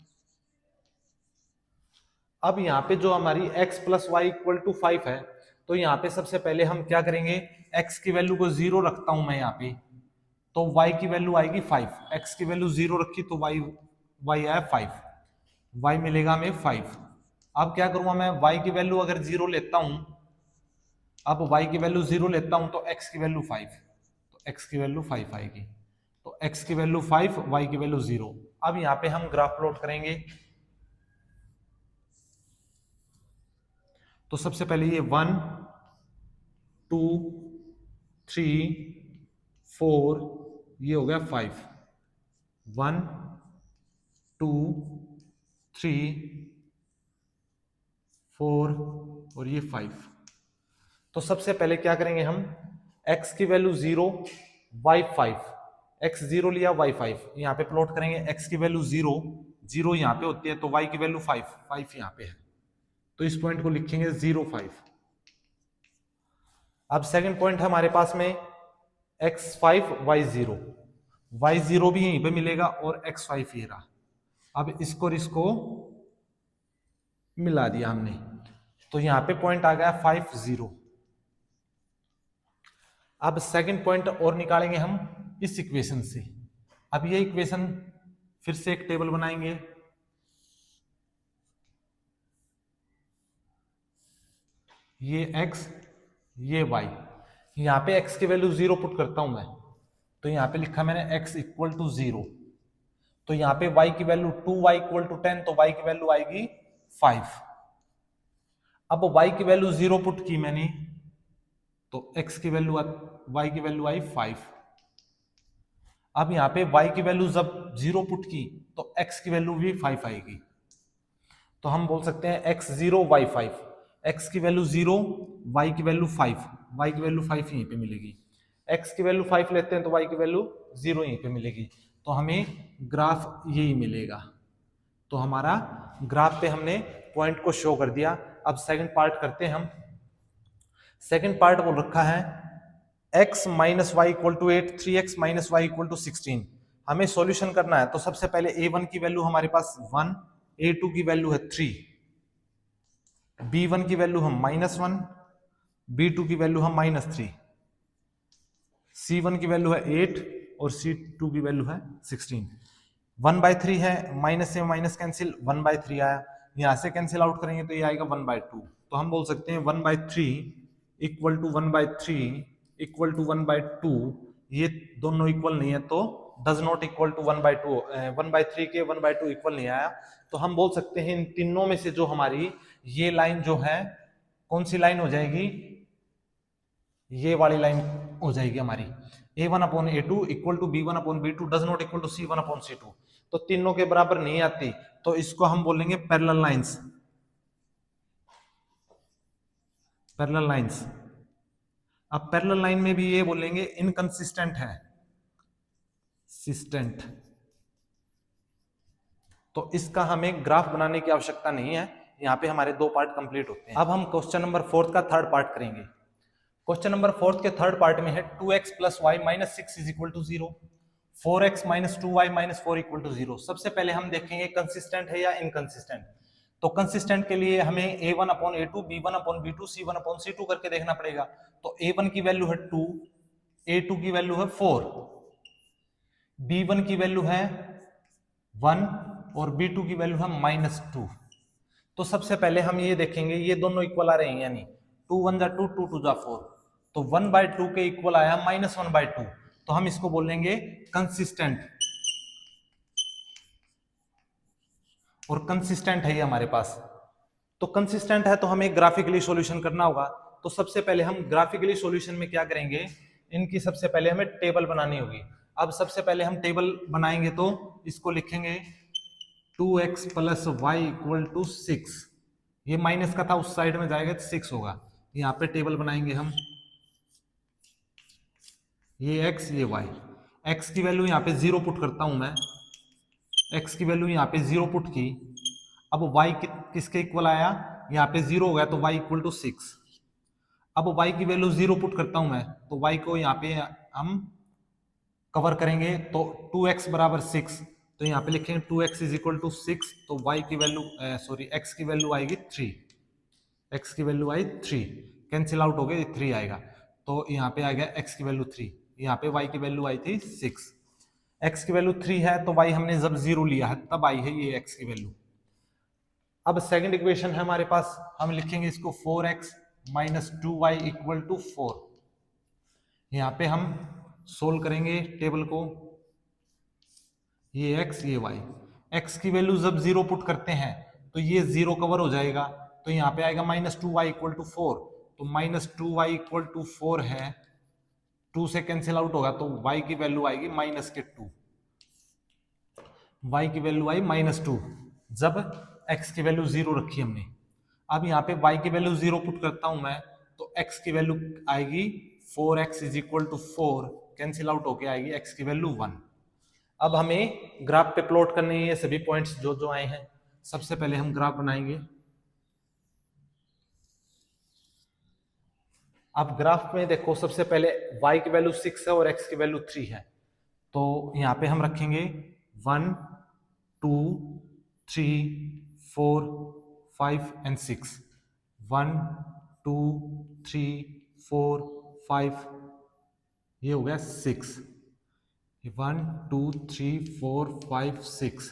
अब यहाँ पे जो हमारी x plus Y equal to 5 है, तो यहाँ पे सबसे पहले हम क्या करेंगे, x की वैल्यू को 0 रखता हूं मैं यहाँ पे, तो y की वैल्यू आएगी 5। x की वैल्यू 0 रखी तो y आया 5, y मिलेगा हमें 5। अब क्या करूंगा मैं, y की वैल्यू अगर 0 लेता हूं, अब y की वैल्यू 0 लेता हूं तो x की वैल्यू 5, तो x की वैल्यू 5 आएगी। तो x की वैल्यू 5, y की वैल्यू 0। अब यहाँ पे हम ग्राफ प्लॉट करेंगे। तो सबसे पहले ये 1 2 3 4 ये हो गया 5, 1 2 3 4 और ये 5। तो सबसे पहले क्या करेंगे हम, x की वैल्यू 0 y 5, x 0 लिया y 5, यहाँ पे प्लॉट करेंगे। x की वैल्यू 0 0 यहाँ पे होती है, तो y की वैल्यू 5 5 यहाँ पे है, तो इस पॉइंट को लिखेंगे 0 5। अब सेकंड पॉइंट है हमारे पास में x 5 y 0, y 0 भी यहीं पे मिलेगा और x 5 ये रहा। अब इसको और इसको मिला दिया हमने, तो यहाँ पे पॉइंट आ गया 5 0। अब सेकंड पॉइंट और निकालेंगे हम इस इक्वेशन से। अब ये इक्वेशन फिर से एक टेबल बनाएंगे। ये x ये y, यहाँ पे x की वैल्यू 0 पुट करता हूं मैं, तो यहाँ पे लिखा मैंने x इक्वल टू 0। तो यहाँ पे y की वैल्यू 2y इक्वल टू 10, तो y की वैल्यू आएगी 5। अब y की वैल्यू 0 पुट की मैंने, तो x की वैल्यू y की वैल्यू आई 5। अब यहाँ पे y की वैल्यू जब 0 पुट की तो x की वैल्यू भी 5 आएगी। तो हम बोल सकते हैं x 0 y 5, x की वैल्यू 0 y की वैल्यू 5, y की वैल्यू 5 यहीं पे मिलेगी। x की वैल्यू 5 लेते हैं तो y की वैल्यू 0 यहीं पे मिलेगी, तो हमें ग्राफ यही मिलेगा। तो हमारा ग्राफ पे हमने पॉइंट को शो कर दिया। अब सेकंड पार्ट करते हैं हम। सेकंड पार्ट बोल रखा है x minus y equal to 8, 3x minus y equal to 16। हमें सॉल्यूशन करना है, तो सबसे पहले a1 की वैल्यू हमारे पास 1, a2 की वैल्यू है 3, b1 की वैल्यू हम -1, b2 की वैल्यू हम -3, c1 की वैल्यू है 8 और c2 की वैल्यू है 16। 1/3 है, माइनस से माइनस कैंसिल, 1/3 आया, यहां से कैंसिल आउट करेंगे तो ये आएगा 1/2। तो हम बोल सकते हैं 1/3 इक्वल टू 1/3 इक्वल टू 1/2। ये दोनों इक्वल नहीं है, तो डज नॉट इक्वल टू 1/2, 1/3 के 1/2 इक्वल नहीं आया। तो हम बोल सकते हैं इन तीनों में से जो हमारी ये लाइन जो है, कौन सी लाइन हो जाएगी, ये वाली लाइन हो जाएगी हमारी। a1/a2 equal to b1/b2 does not equal to c1/c2। तो तीनों के बराबर नहीं आती, तो इसको हम बोलेंगे पैरेलल लाइंस, पैरेलल लाइंस। अब पैरेलल लाइन में भी ये बोलेंगे इनकंसिस्टेंट है, सिस्टेंट। तो इसका हमें ग्राफ बनाने की आवश्यकता नहीं है, यहाँ पे हमारे दो पार्ट कंप्लीट होते हैं। अब हम क्वेश्चन नंबर 4 का थर्ड पार्ट करेंगे। क्वेश्चन नंबर 4 के थर्ड पार्ट में है 2x plus y minus 6 is equal to 0, 4x minus 2y minus 4 equal to 0। सबसे पहले हम देखेंगे कंसिस्टेंट है या इनकंसिस्टेंट। तो कंसिस्टेंट के लिए हमें a1/a2, b1/b2, c1/c2 करके देखना पड़ेगा। तो a1 की वैल्यू है 2, a2 की वैल्यू है 4, b1 की वैल्यू है 1 और b2 की वैल्यू है -2। तो सबसे पहले हम ये देखेंगे ये दोनों इक्वल आ रहे हैं, यानी 2 1 जा 2, 2 2 जा 4, तो 1/2 के इक्वल आया -1/2। तो हम इसको बोलेंगे कंसिस्टेंट, और कंसिस्टेंट है ये हमारे पास। तो कंसिस्टेंट है तो हमें ग्राफिकली सॉल्यूशन करना होगा। तो सबसे पहले हम ग्राफिकली सॉल्यूशन में क्या करेंगे, इनकी सबसे पहले हमें टेबल बनानी होगी। अब सबसे पहले हम टेबल बनाएंगे, तो इसको लिखेंगे 2x plus Y equal to 6। ये माइनस का था, उस साइड में जाएगा तो 6 होगा। यहाँ पे टेबल बनाएंगे हम, ये x ये y। x की वैल्यू यहाँ पे 0 पुट करता हूं मैं, x की वैल्यू यहाँ पे 0 पुट की। अब y किसके इक्वल आया, यहाँ पे 0 हो गया, तो y इक्वल टू 6। अब y की वैल्यू 0 पुट करता हूं मैं, तो y को यहाँ पे हम कवर करेंगे, तो 2x बराबर 6, तो यहाँ पे लिखेंगे 2x इज इक्वल टू 6। तो y की वैल्यू सॉरी x की वैल्यू आएगी 3, x की वैल्यू आई 3, कैंसिल आउट हो गए, 3 आएगा, तो यहाँ पे आ गया x की वैल्यू 3। यहाँ पे y की वैल्यू आई थी 6, x की वैल्यू 3 है, तो y हमने जब 0 लिया है तब आई है ये x की वैल्यू। अब सेकंड इक्वेशन है हमारे पास, हम लिखेंगे इसको 4x minus 2y equal to 4। यहाँ पे हम सोल्व करेंगे टेबल को, ये x ये y। x की वैल्यू जब 0 पुट करते हैं तो ये 0 कवर हो जाएगा, तो यहाँ पे आएगा -2y इक्वल टू 4। तो -2y इक्वल टू 4 है, 2 से कैंसिल आउट होगा तो y की वैल्यू आएगी -2। y की वैल्यू आई -2 जब x की वैल्यू 0 रखी हमने। अब यहाँ पे y की वैल्यू 0 पुट करता हूं मैं, तो x की वैल्यू आएगी 4x is equal to 4, cancel out होके आएगी x की वैल्यू 1। अब हमें ग्राफ पे प्लॉट करने हैं ये सभी पॉइंट्स जो जो आए हैं। सबसे पहले हम ग्राफ बनाएंगे। अब ग्राफ में देखो, सबसे पहले y की वैल्यू 6 है और x की वैल्यू 3 है, तो यहाँ पे हम रखेंगे 1 2 3 4 5 एंड 6। 1 2 3 4 5, ये हो गया 6। 1 2 3 4 5 6।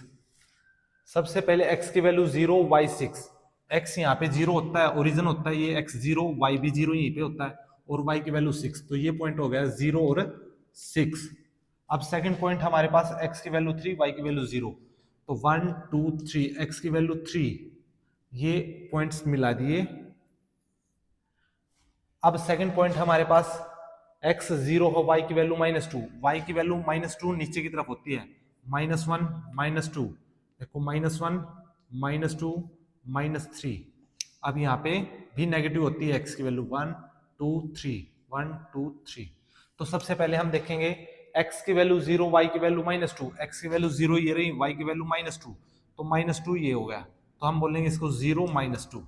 सबसे पहले x की वैल्यू 0 y 6। x यहाँ पे 0 होता है, ओरिजिन होता है ये x 0, y भी 0 यहीं पे होता है, और y की वैल्यू 6, तो ये पॉइंट हो गया 0 और 6। अब सेकंड पॉइंट हमारे पास x की वैल्यू 3, y की वैल्यू 0, तो 1 2 3, x की वैल्यू 3, ये पॉइंट्स मिला दिए। अब सेकंड पॉइंट हमारे पास x 0 हो, y की वैल्यू -2, y की वैल्यू -2 नीचे की तरफ होती है, -1 -2, देखो -1 -2 -3। अब यहाँ पे भी नेगेटिव होती है x की वैल्यू 1 2 3 1 2 3। तो सबसे पहले हम देखेंगे x की वैल्यू 0, y की वैल्यू -2, x की वैल्यू 0 ये रही, y की वैल्यू -2, तो -2 ये हो गया, तो हम बोलेंगे इसको 0 -2।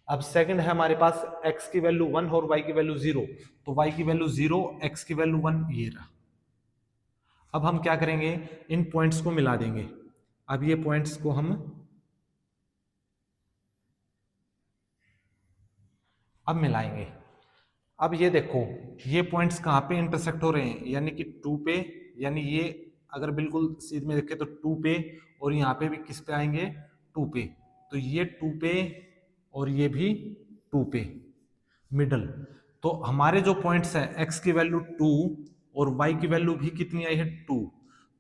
अब सेकंड है हमारे पास x की वैल्यू 1 और y की वैल्यू 0, तो y की वैल्यू 0, x की वैल्यू 1, ये रहा। अब हम क्या करेंगे, इन पॉइंट्स को मिला देंगे। अब ये पॉइंट्स को हम अब मिलाएंगे। अब ये देखो, ये पॉइंट्स कहाँ पे इंटरसेक्ट हो रहे हैं, यानी कि 2 पे, यानी ये अगर बिल्कुल सीध में देखें तो 2 पे, और यहाँ पे भी किस पे आएंगे, 2 पे, तो ये 2 पे और ये भी 2 पे, मिडल। तो हमारे जो पॉइंट्स हैं, x की वैल्यू 2 और y की वैल्यू भी कितनी आई है, 2,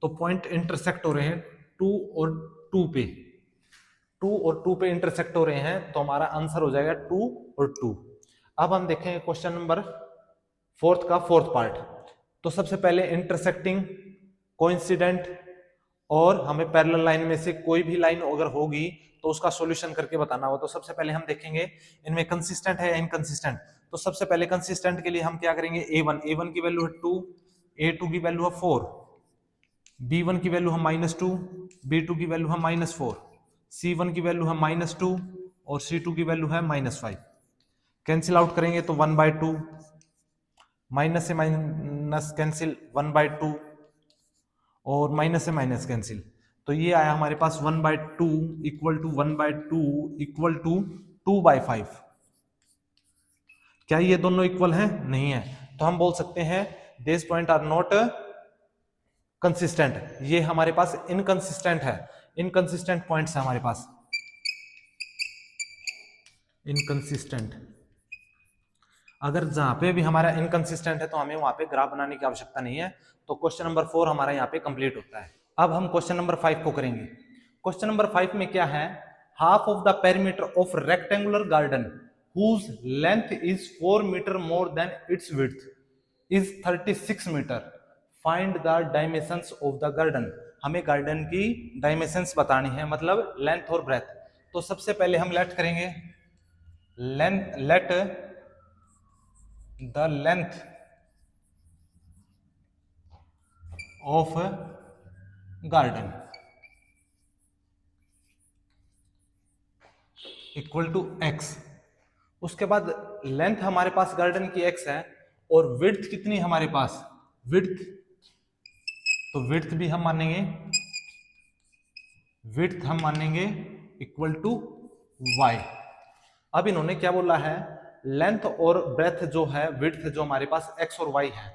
तो पॉइंट इंटरसेक्ट हो रहे हैं 2 और 2 पे, 2 और 2 पे इंटरसेक्ट हो रहे हैं, तो हमारा आंसर हो जाएगा 2 और 2। अब हम देखेंगे क्वेश्चन नंबर 4 का 4th पार्ट। तो सबसे पहले इंटरसेक्टिंग, कोइंसिडेंट, और हमें पैरेलल लाइन में से कोई भी लाइन अगर होगी तो उसका सॉल्यूशन करके बताना होगा। तो सबसे पहले हम देखेंगे इनमें कंसिस्टेंट है या इनकंसिस्टेंट। तो सबसे पहले कंसिस्टेंट के लिए हम क्या करेंगे, a1 की वैल्यू है 2, a2 की वैल्यू है 4, b1 की वैल्यू है -2, b2 की वैल्यू है -4, c1 की वैल्यू है -2 और c2 की वैल्यू है -5। कैंसिल आउट करेंगे तो 1/2, माइनस से माइनस कैंसिल 1/2, और माइनस से माइनस कैंसिल, तो ये आया हमारे पास 1/2 इक्वल टू 1/2 इक्वल टू 2/5। क्या ये दोनों इक्वल हैं? नहीं है, तो हम बोल सकते हैं this point are not consistent, ये हमारे पास इनकंसिस्टेंट है, इनकंसिस्टेंट पॉइंट्स है हमारे पास, इनकंसिस्टेंट। अगर जहां पे भी हमारा इनकंसिस्टेंट है तो हमें वहां पे ग्राफ बनाने की आवश्यकता नहीं है। तो क्वेश्चन नंबर 4 हमारा यहाँ पे कंप्लीट होता है। अब हम क्वेश्चन नंबर 5 को करेंगे। क्वेश्चन नंबर 5 में क्या है, half of the perimeter of rectangular garden whose length is 4 metre more than its width is 36 metre, find the dimensions of the garden. हमें गार्डन की डायमेंशंस बतानी है, मतलब लेंथ और ब्रेथ। तो सबसे पहले हम लेट करेंगे, let the length of garden equal to x। उसके बाद लेंथ हमारे पास गार्डन की x है, और विड्थ कितनी हमारे पास, विड्थ, तो विड्थ भी हम मानेंगे, विड्थ हम मानेंगे इक्वल टू y। अब इन्होंने क्या बोला है, लेंथ और ब्रेथ जो है, विड्थ जो हमारे पास x और y है।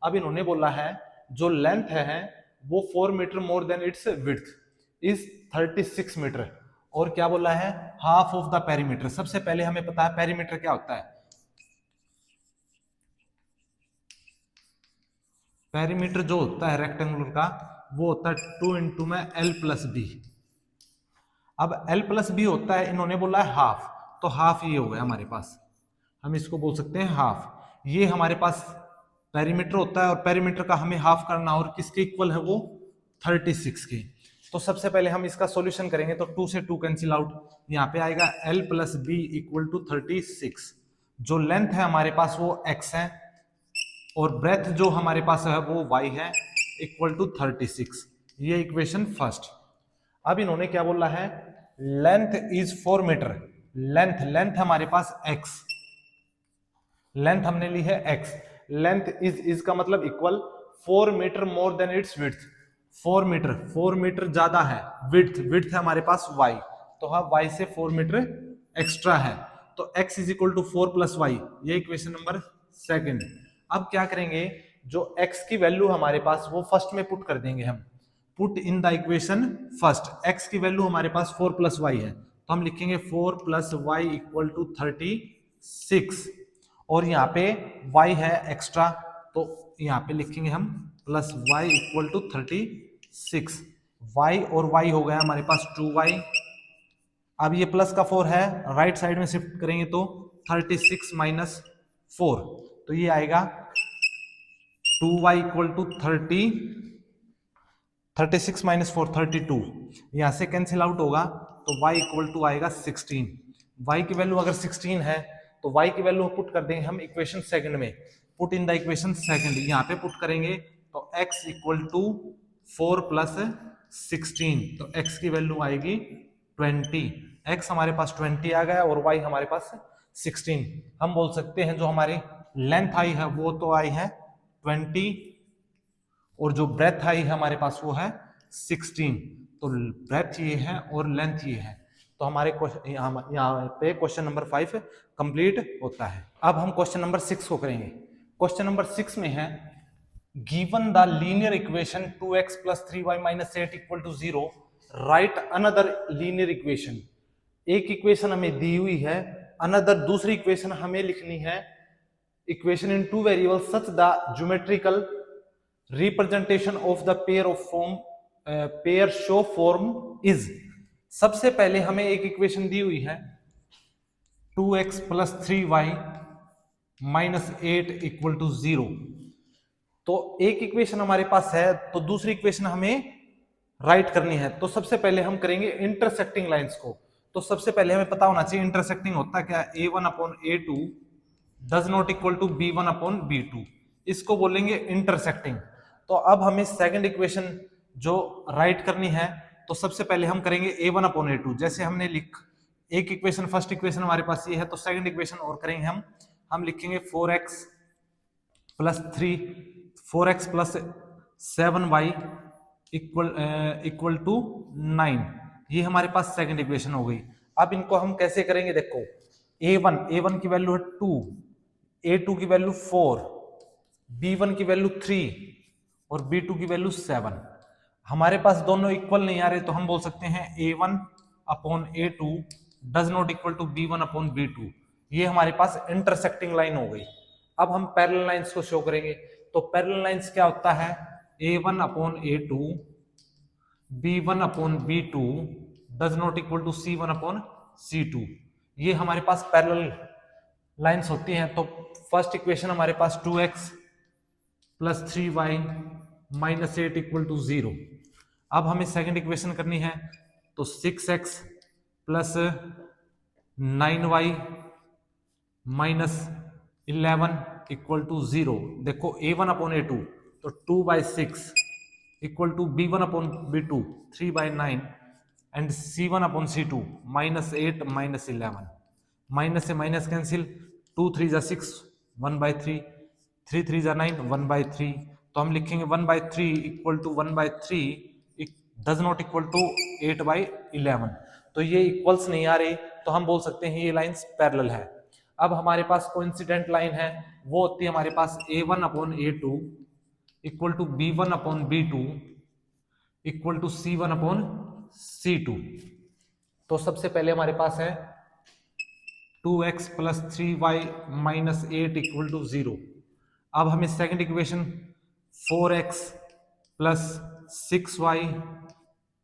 अब इन्होंने बोला है जो लेंथ है वो 4 metre more than its width is 36 metre, और क्या बोला है, हाफ ऑफ द पेरीमीटर। सबसे पहले हमें पता है पेरीमीटर क्या होता है, पेरीमीटर जो होता है रेक्टेंगुलर का, वो होता है 2 इंटू में एल प्लस बी। अब एल प्लस बी होता है, इन्होंने बोला है हाफ, तो हाफ ये हो गया हमारे पास, हम इसको बोल सकते हैं हाफ। ये हमारे पास पेरीमीटर होता है और पेरीमीटर का हमें हाफ करना, और किसके इक्वल है वो 36 के। तो सबसे पहले हम इसका सॉल्यूशन करेंगे, तो 2 से 2 कैंसिल आउट, यहाँ पे आएगा l plus b equal to 36। जो लेंथ है हमारे पास वो x है और ब्रेथ जो हमारे पास है वो y है इक्वल टू 36। ये इक्वेशन फर्स्ट। अब इन्होंने क्या बोला है, लेंथ इज 4 मीटर। लेंथ हमारे पास x, लेंथ हमने ली है x, लेंथ इज का मतलब equal 4 metre more than its width. 4 metre ज्यादा है, विड्थ है हमारे पास y, तो हाँ y से 4 मीटर एक्स्ट्रा है, तो x is equal to 4 plus y. ये इक्वेशन नंबर सेकंड। अब क्या करेंगे, जो x की वैल्यू हमारे पास वो फर्स्ट में पुट कर देंगे हम, put in the equation first. x की वैल्यू हमारे पास 4 प्लस वाई है, तो हम लिखेंगे 4 प्लस वाई इक्वल टू 36, और यहाँ पे y है एक्स्ट्रा, तो यहाँ पे लिखेंगे हम plus y equal to 36। y और y हो गया हमारे पास 2y। अब ये प्लस का 4 है, राइट साइड में शिफ्ट करेंगे तो 36 माइनस 4, तो ये आएगा 2y इक्वल टू 36 माइनस 4 32। यहाँ से कैंसिल आउट होगा तो y इक्वल टू आएगा 16। y की वैल्यू अगर 16 है तो y की वैल्यू पुट कर देंगे हम इक्वेशन सेकंड में, put in the equation second. यहाँ पे पुट करेंगे तो x इक्वल टू 4 प्लस 16, तो x की वैल्यू आएगी 20। x हमारे पास 20 आ गया और y हमारे पास 16। हम बोल सकते हैं जो हमारी लेंथ आई है वो तो आई है 20, और जो ब्रेथ आई है हमारे पास वो है 16। तो ब्रेथ ये है और लेंथ ये है, तो हमारे यहाँ पे क्वेश्चन नंबर 5 कंप्लीट होता है। अब हम क्वेश्चन नंबर 6 को करेंगे। क्वेश्चन नंबर 6 में है, given the linear equation 2x plus 3y minus 8 equal to 0, write another linear equation. एक इक्वेशन हमें दी हुई है, अनदर दूसरी इक्वेशन हमें लिखनी है। Equation in two variables such the geometrical representation of the pair of form pair show form is. सबसे पहले हमें एक इक्वेशन दी हुई है 2x plus 3y minus 8 equal to 0। तो एक इक्वेशन हमारे पास है, तो दूसरी इक्वेशन हमें राइट करनी है। तो सबसे पहले हम करेंगे इंटरसेक्टिंग लाइंस को। तो सबसे पहले हमें पता होना चाहिए इंटरसेक्टिंग होता क्या है, a1 upon a2 does not equal to b1 upon b2, इसको बोलेंगे इंटरसेक्टिंग। तो अब हमें सेकंड इक्वेशन जो राइट करनी है, तो सबसे पहले हम करेंगे a1 अपॉन a2। जैसे हमने एक इक्वेशन फर्स्ट इक्वेशन हमारे पास ये है, तो सेकंड इक्वेशन और करेंगे हम लिखेंगे 4x plus 7y equal to 9। ये हमारे पास सेकंड इक्वेशन हो गई। अब इनको हम कैसे करेंगे, देखो a1 की वैल्यू है 2, a2 की वैल्यू 4, b1 की वैल्यू 3 और b2 की वैल्यू 7। हमारे पास दोनों इक्वल नहीं आ रहे, तो हम बोल सकते हैं a1 upon a2 does not equal to b1 upon b2। ये हमारे पास इंटरसेक्टिंग लाइन हो गई। अब हम पैरेलल लाइंस को शो करेंगे। तो पैरेलल लाइंस क्या होता है, a1 upon a2 b1 upon b2 does not equal to c1 upon c2। ये हमारे पास पैरेलल लाइंस होती हैं। तो फर्स्ट इक्वेशन हमारे पास 2x plus 3y minus 8 equal to 0। अब हमें सेकंड इक्वेशन करनी है, तो 6x plus 9y minus 11 equal to 0। देखो a1 अपॉन a2 तो 2/6 equal to b1 upon b2 3/9 and c1 upon c2 minus 8 minus 11। Minus से माइनस कैंसिल, 2 3 जा 6 1/3, 3 3 जा 9 1/3। तो हम लिखेंगे 1/3 equal to 1/3 does not equal to 8/11। तो ये इक्वल्स नहीं आ रही, तो हम बोल सकते हैं ये लाइंस पैरेलल है। अब हमारे पास कोइंसिडेंट लाइन है, वो होती है हमारे पास a1 upon a2 equal to b1 upon b2 equal to c1 upon c2। तो सबसे पहले हमारे पास है 2x plus 3y minus 8 equal to 0। अब हमें second equation 4x plus 6y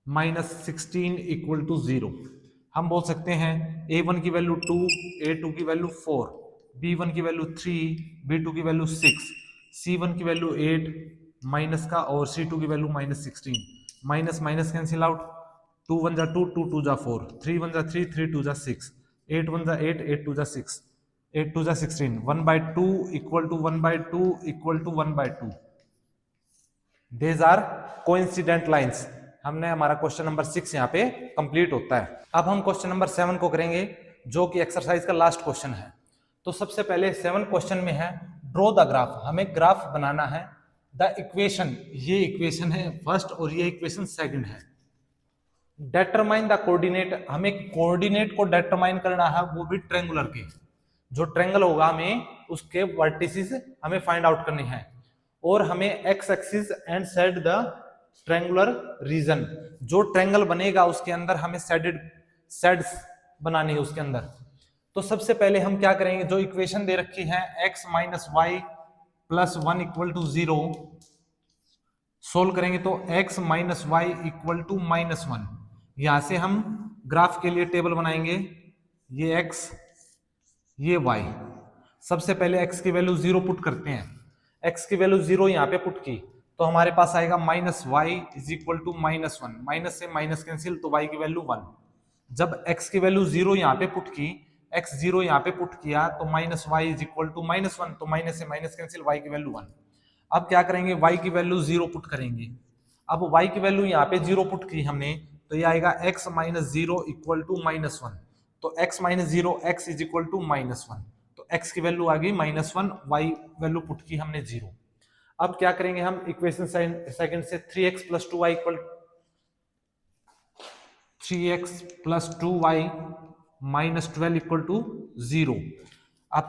minus 16 equal to 0। हम बोल सकते हैं a1 की वैल्यू 2, a2 की वैल्यू 4, b1 की वैल्यू 3, b2 की वैल्यू 6, c1 की वैल्यू 8 माइनस का और c2 की value minus 16। Minus minus cancel out, 2 1 जा 2, 2 2 जा 4, 3 1 जा 3, 3 2 जा 6, 8 1 जा 8, 8 2 जा 6, 8 2 जा 16, 1/2 equal to 1/2 equal to 1/2। These are coincident lines। हमने हमारा क्वेश्चन नंबर 6 यहाँ पे कंप्लीट होता है। अब हम क्वेश्चन नंबर 7 को करेंगे जो कि एक्सरसाइज का लास्ट क्वेश्चन है। तो सबसे पहले 7 क्वेश्चन में है ड्रॉ द ग्राफ, हमें ग्राफ बनाना है। द इक्वेशन, ये इक्वेशन है फर्स्ट और ये इक्वेशन सेकंड है। डेटरमाइन द कोऑर्डिनेट, हमें कोऑर्डिनेट को डेटरमाइन करना है, वो भी ट्रायंगुलर के। जो ट्रायंगल होगा हमें उसके वर्टिसेस हमें फाइंड आउट करने हैं और हमें x axis and set the triangular region. जो ट्रायंगल बनेगा उसके अंदर हमें सेड्स बनानी है उसके अंदर। तो सबसे पहले हम क्या करेंगे, जो इक्वेशन दे रखी है x minus y plus 1 equal to 0, solve करेंगे तो x minus y equal to -1। यहां से हम ग्राफ के लिए टेबल बनाएंगे, ये x ये y। सबसे पहले x की वैल्यू 0 पुट करते हैं। x की वैल्यू 0 यहाँ पे पुट की तो हमारे पास आएगा minus y is equal to -1। Minus से माइनस कैंसिल तो y की वैल्यू 1। जब x की वैल्यू 0 यहाँ पे पुट की, x 0 यहाँ पे पुट किया तो minus y is equal to -1, तो माइनस से माइनस कैंसिल, y की वैल्यू 1। अब क्या करेंगे, y की वैल्यू 0 पुट करेंगे। अब y की वैल्यू यहाँ पे 0 पुट की हमने तो ये आएगा x माइनस 0 इक्वल टू -1। तो x minus 0 x is equal to -1, तो x की वैल्यू आ गई -1, y वैल्यू पुट की हमने 0। अब क्या करेंगे हम, इक्वेशन सेकंड से 3x plus 2y equal 3x plus 2y minus 12 equal to 0। अब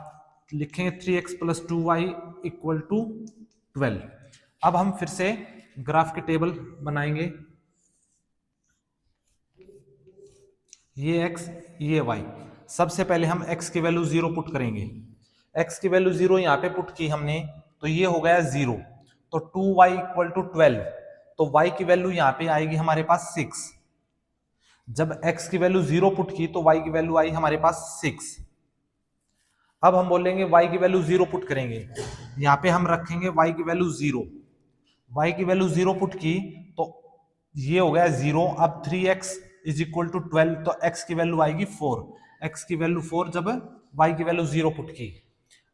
लिखेंगे 3x plus 2y equal to 12। अब हम फिर से ग्राफ के टेबल बनाएंगे, ये x ये y। सबसे पहले हम x की वैल्यू 0 पुट करेंगे। x की वैल्यू 0 यहाँ पे पुट की हमने तो ये हो गया 0, तो 2y इक्वल टू 12, तो y की वैल्यू यहाँ पे आएगी हमारे पास 6। जब x की वैल्यू 0 पुट की तो y की वैल्यू आई हमारे पास 6। अब हम बोलेंगे y की वैल्यू 0 पुट करेंगे, यहाँ पे हम रखेंगे y की वैल्यू 0। y की वैल्यू 0 पुट की तो ये हो गया 0। अब 3x इज इक्वल टू 12, तो x की वैल्यू आएगी 4। x की वैल्यू 4 जब y की वैल्यू 0 पुट की।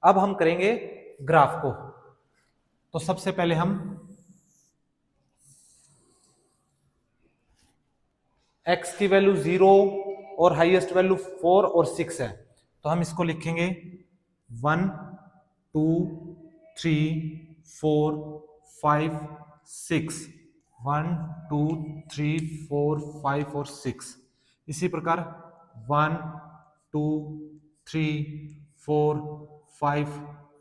अब हम करेंगे ग्राफ को। तो सबसे पहले हम x की वैल्यू 0 और हाईएस्ट वैल्यू 4 और 6 है, तो हम इसको लिखेंगे 1 2 3 4 5 6, 1 2 3 4 5 और 6। इसी प्रकार 1 2 3 4 5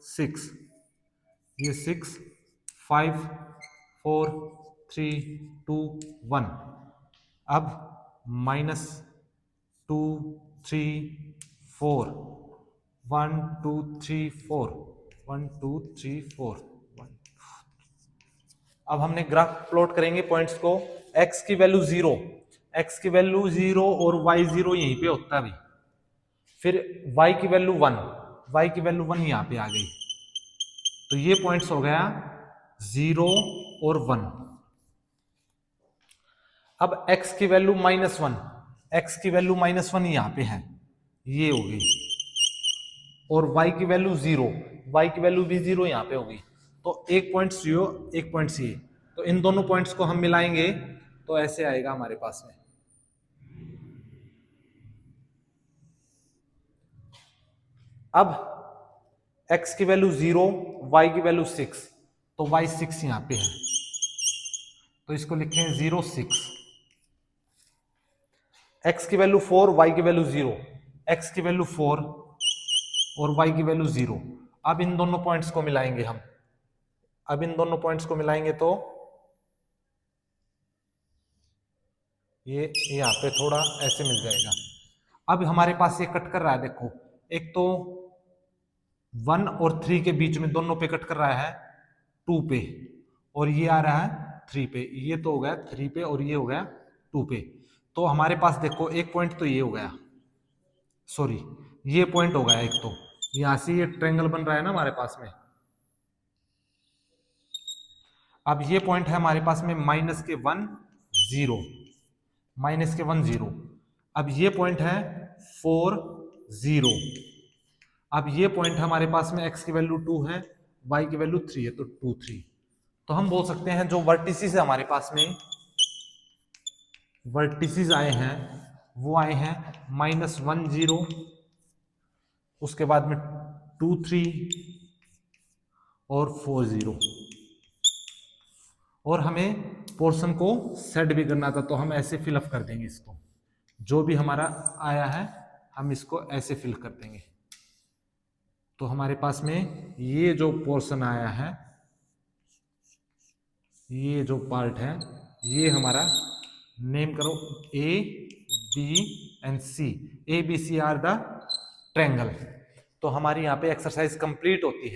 6, ये 6 5 4 3 2 1। अब -2 3 4, 1 2 3 4, 1 2 3 4 1। अब हमने ग्राफ प्लॉट करेंगे पॉइंट्स को। x की वैल्यू 0, x की वैल्यू 0 और y 0 यहीं पे होता है अभी। फिर y की वैल्यू 1, y की वैल्यू 1 यहाँ पे आ गई, तो ये पॉइंट्स हो गया 0 और 1। अब x की वैल्यू -1, x की वैल्यू -1 यहाँ पे है, ये होगी, और y की वैल्यू 0, y की वैल्यू भी 0 यहाँ पे होगी। तो एक पॉइंट सी एक पॉइंट सी, तो इन दोनों पॉइंट्स को हम मिलाएंगे तो ऐसे आएगा हमारे पास में। अब x की वैल्यू 0, y की वैल्यू 6, तो y 6 यहाँ पे है, तो इसको लिखें 0 6। x की वैल्यू 4, y की वैल्यू 0, x की वैल्यू 4 और y की वैल्यू 0। अब इन दोनों पॉइंट्स को मिलाएंगे हम। अब इन दोनों पॉइंट्स को मिलाएंगे तो ये यहाँ पे थोड़ा ऐसे मिल जाएगा। अब हमारे पास ये कट कर रहा है, देखो एक तो 1 और 3 के बीच में दोनों पे कट कर रहा है 2 पे, और ये आ रहा है 3 पे, ये तो हो गया 3 पे और ये हो गया 2 पे। तो हमारे पास देखो एक पॉइंट तो ये हो गया, सॉरी ये पॉइंट हो गया एक, तो यहां से ये ट्रायंगल बन रहा है ना हमारे पास में। अब ये पॉइंट है हमारे पास में माइनस के 1 0, माइनस के 1 0। अब ये पॉइंट है 4 0। अब ये पॉइंट हमारे पास में x की वैल्यू 2 है, y की वैल्यू 3 है, तो 2 3। तो हम बोल सकते हैं जो वर्टिसेस है हमारे पास में, वर्टिसेस आए हैं वो आए हैं माइनस 1 0, उसके बाद में 2 3 और 4 0। और हमें पोर्शन को सेट भी करना था, तो हम ऐसे फिलअप कर देंगे इसको, जो भी हमारा आया है हम इसको ऐसे फिल कर देंगे। तो हमारे पास में ये जो पोर्शन आया है, ये जो पार्ट है, ये हमारा नेम करो A B and C. A B C are the triangle. तो हमारी यहाँ पे एक्सरसाइज कंप्लीट होती है।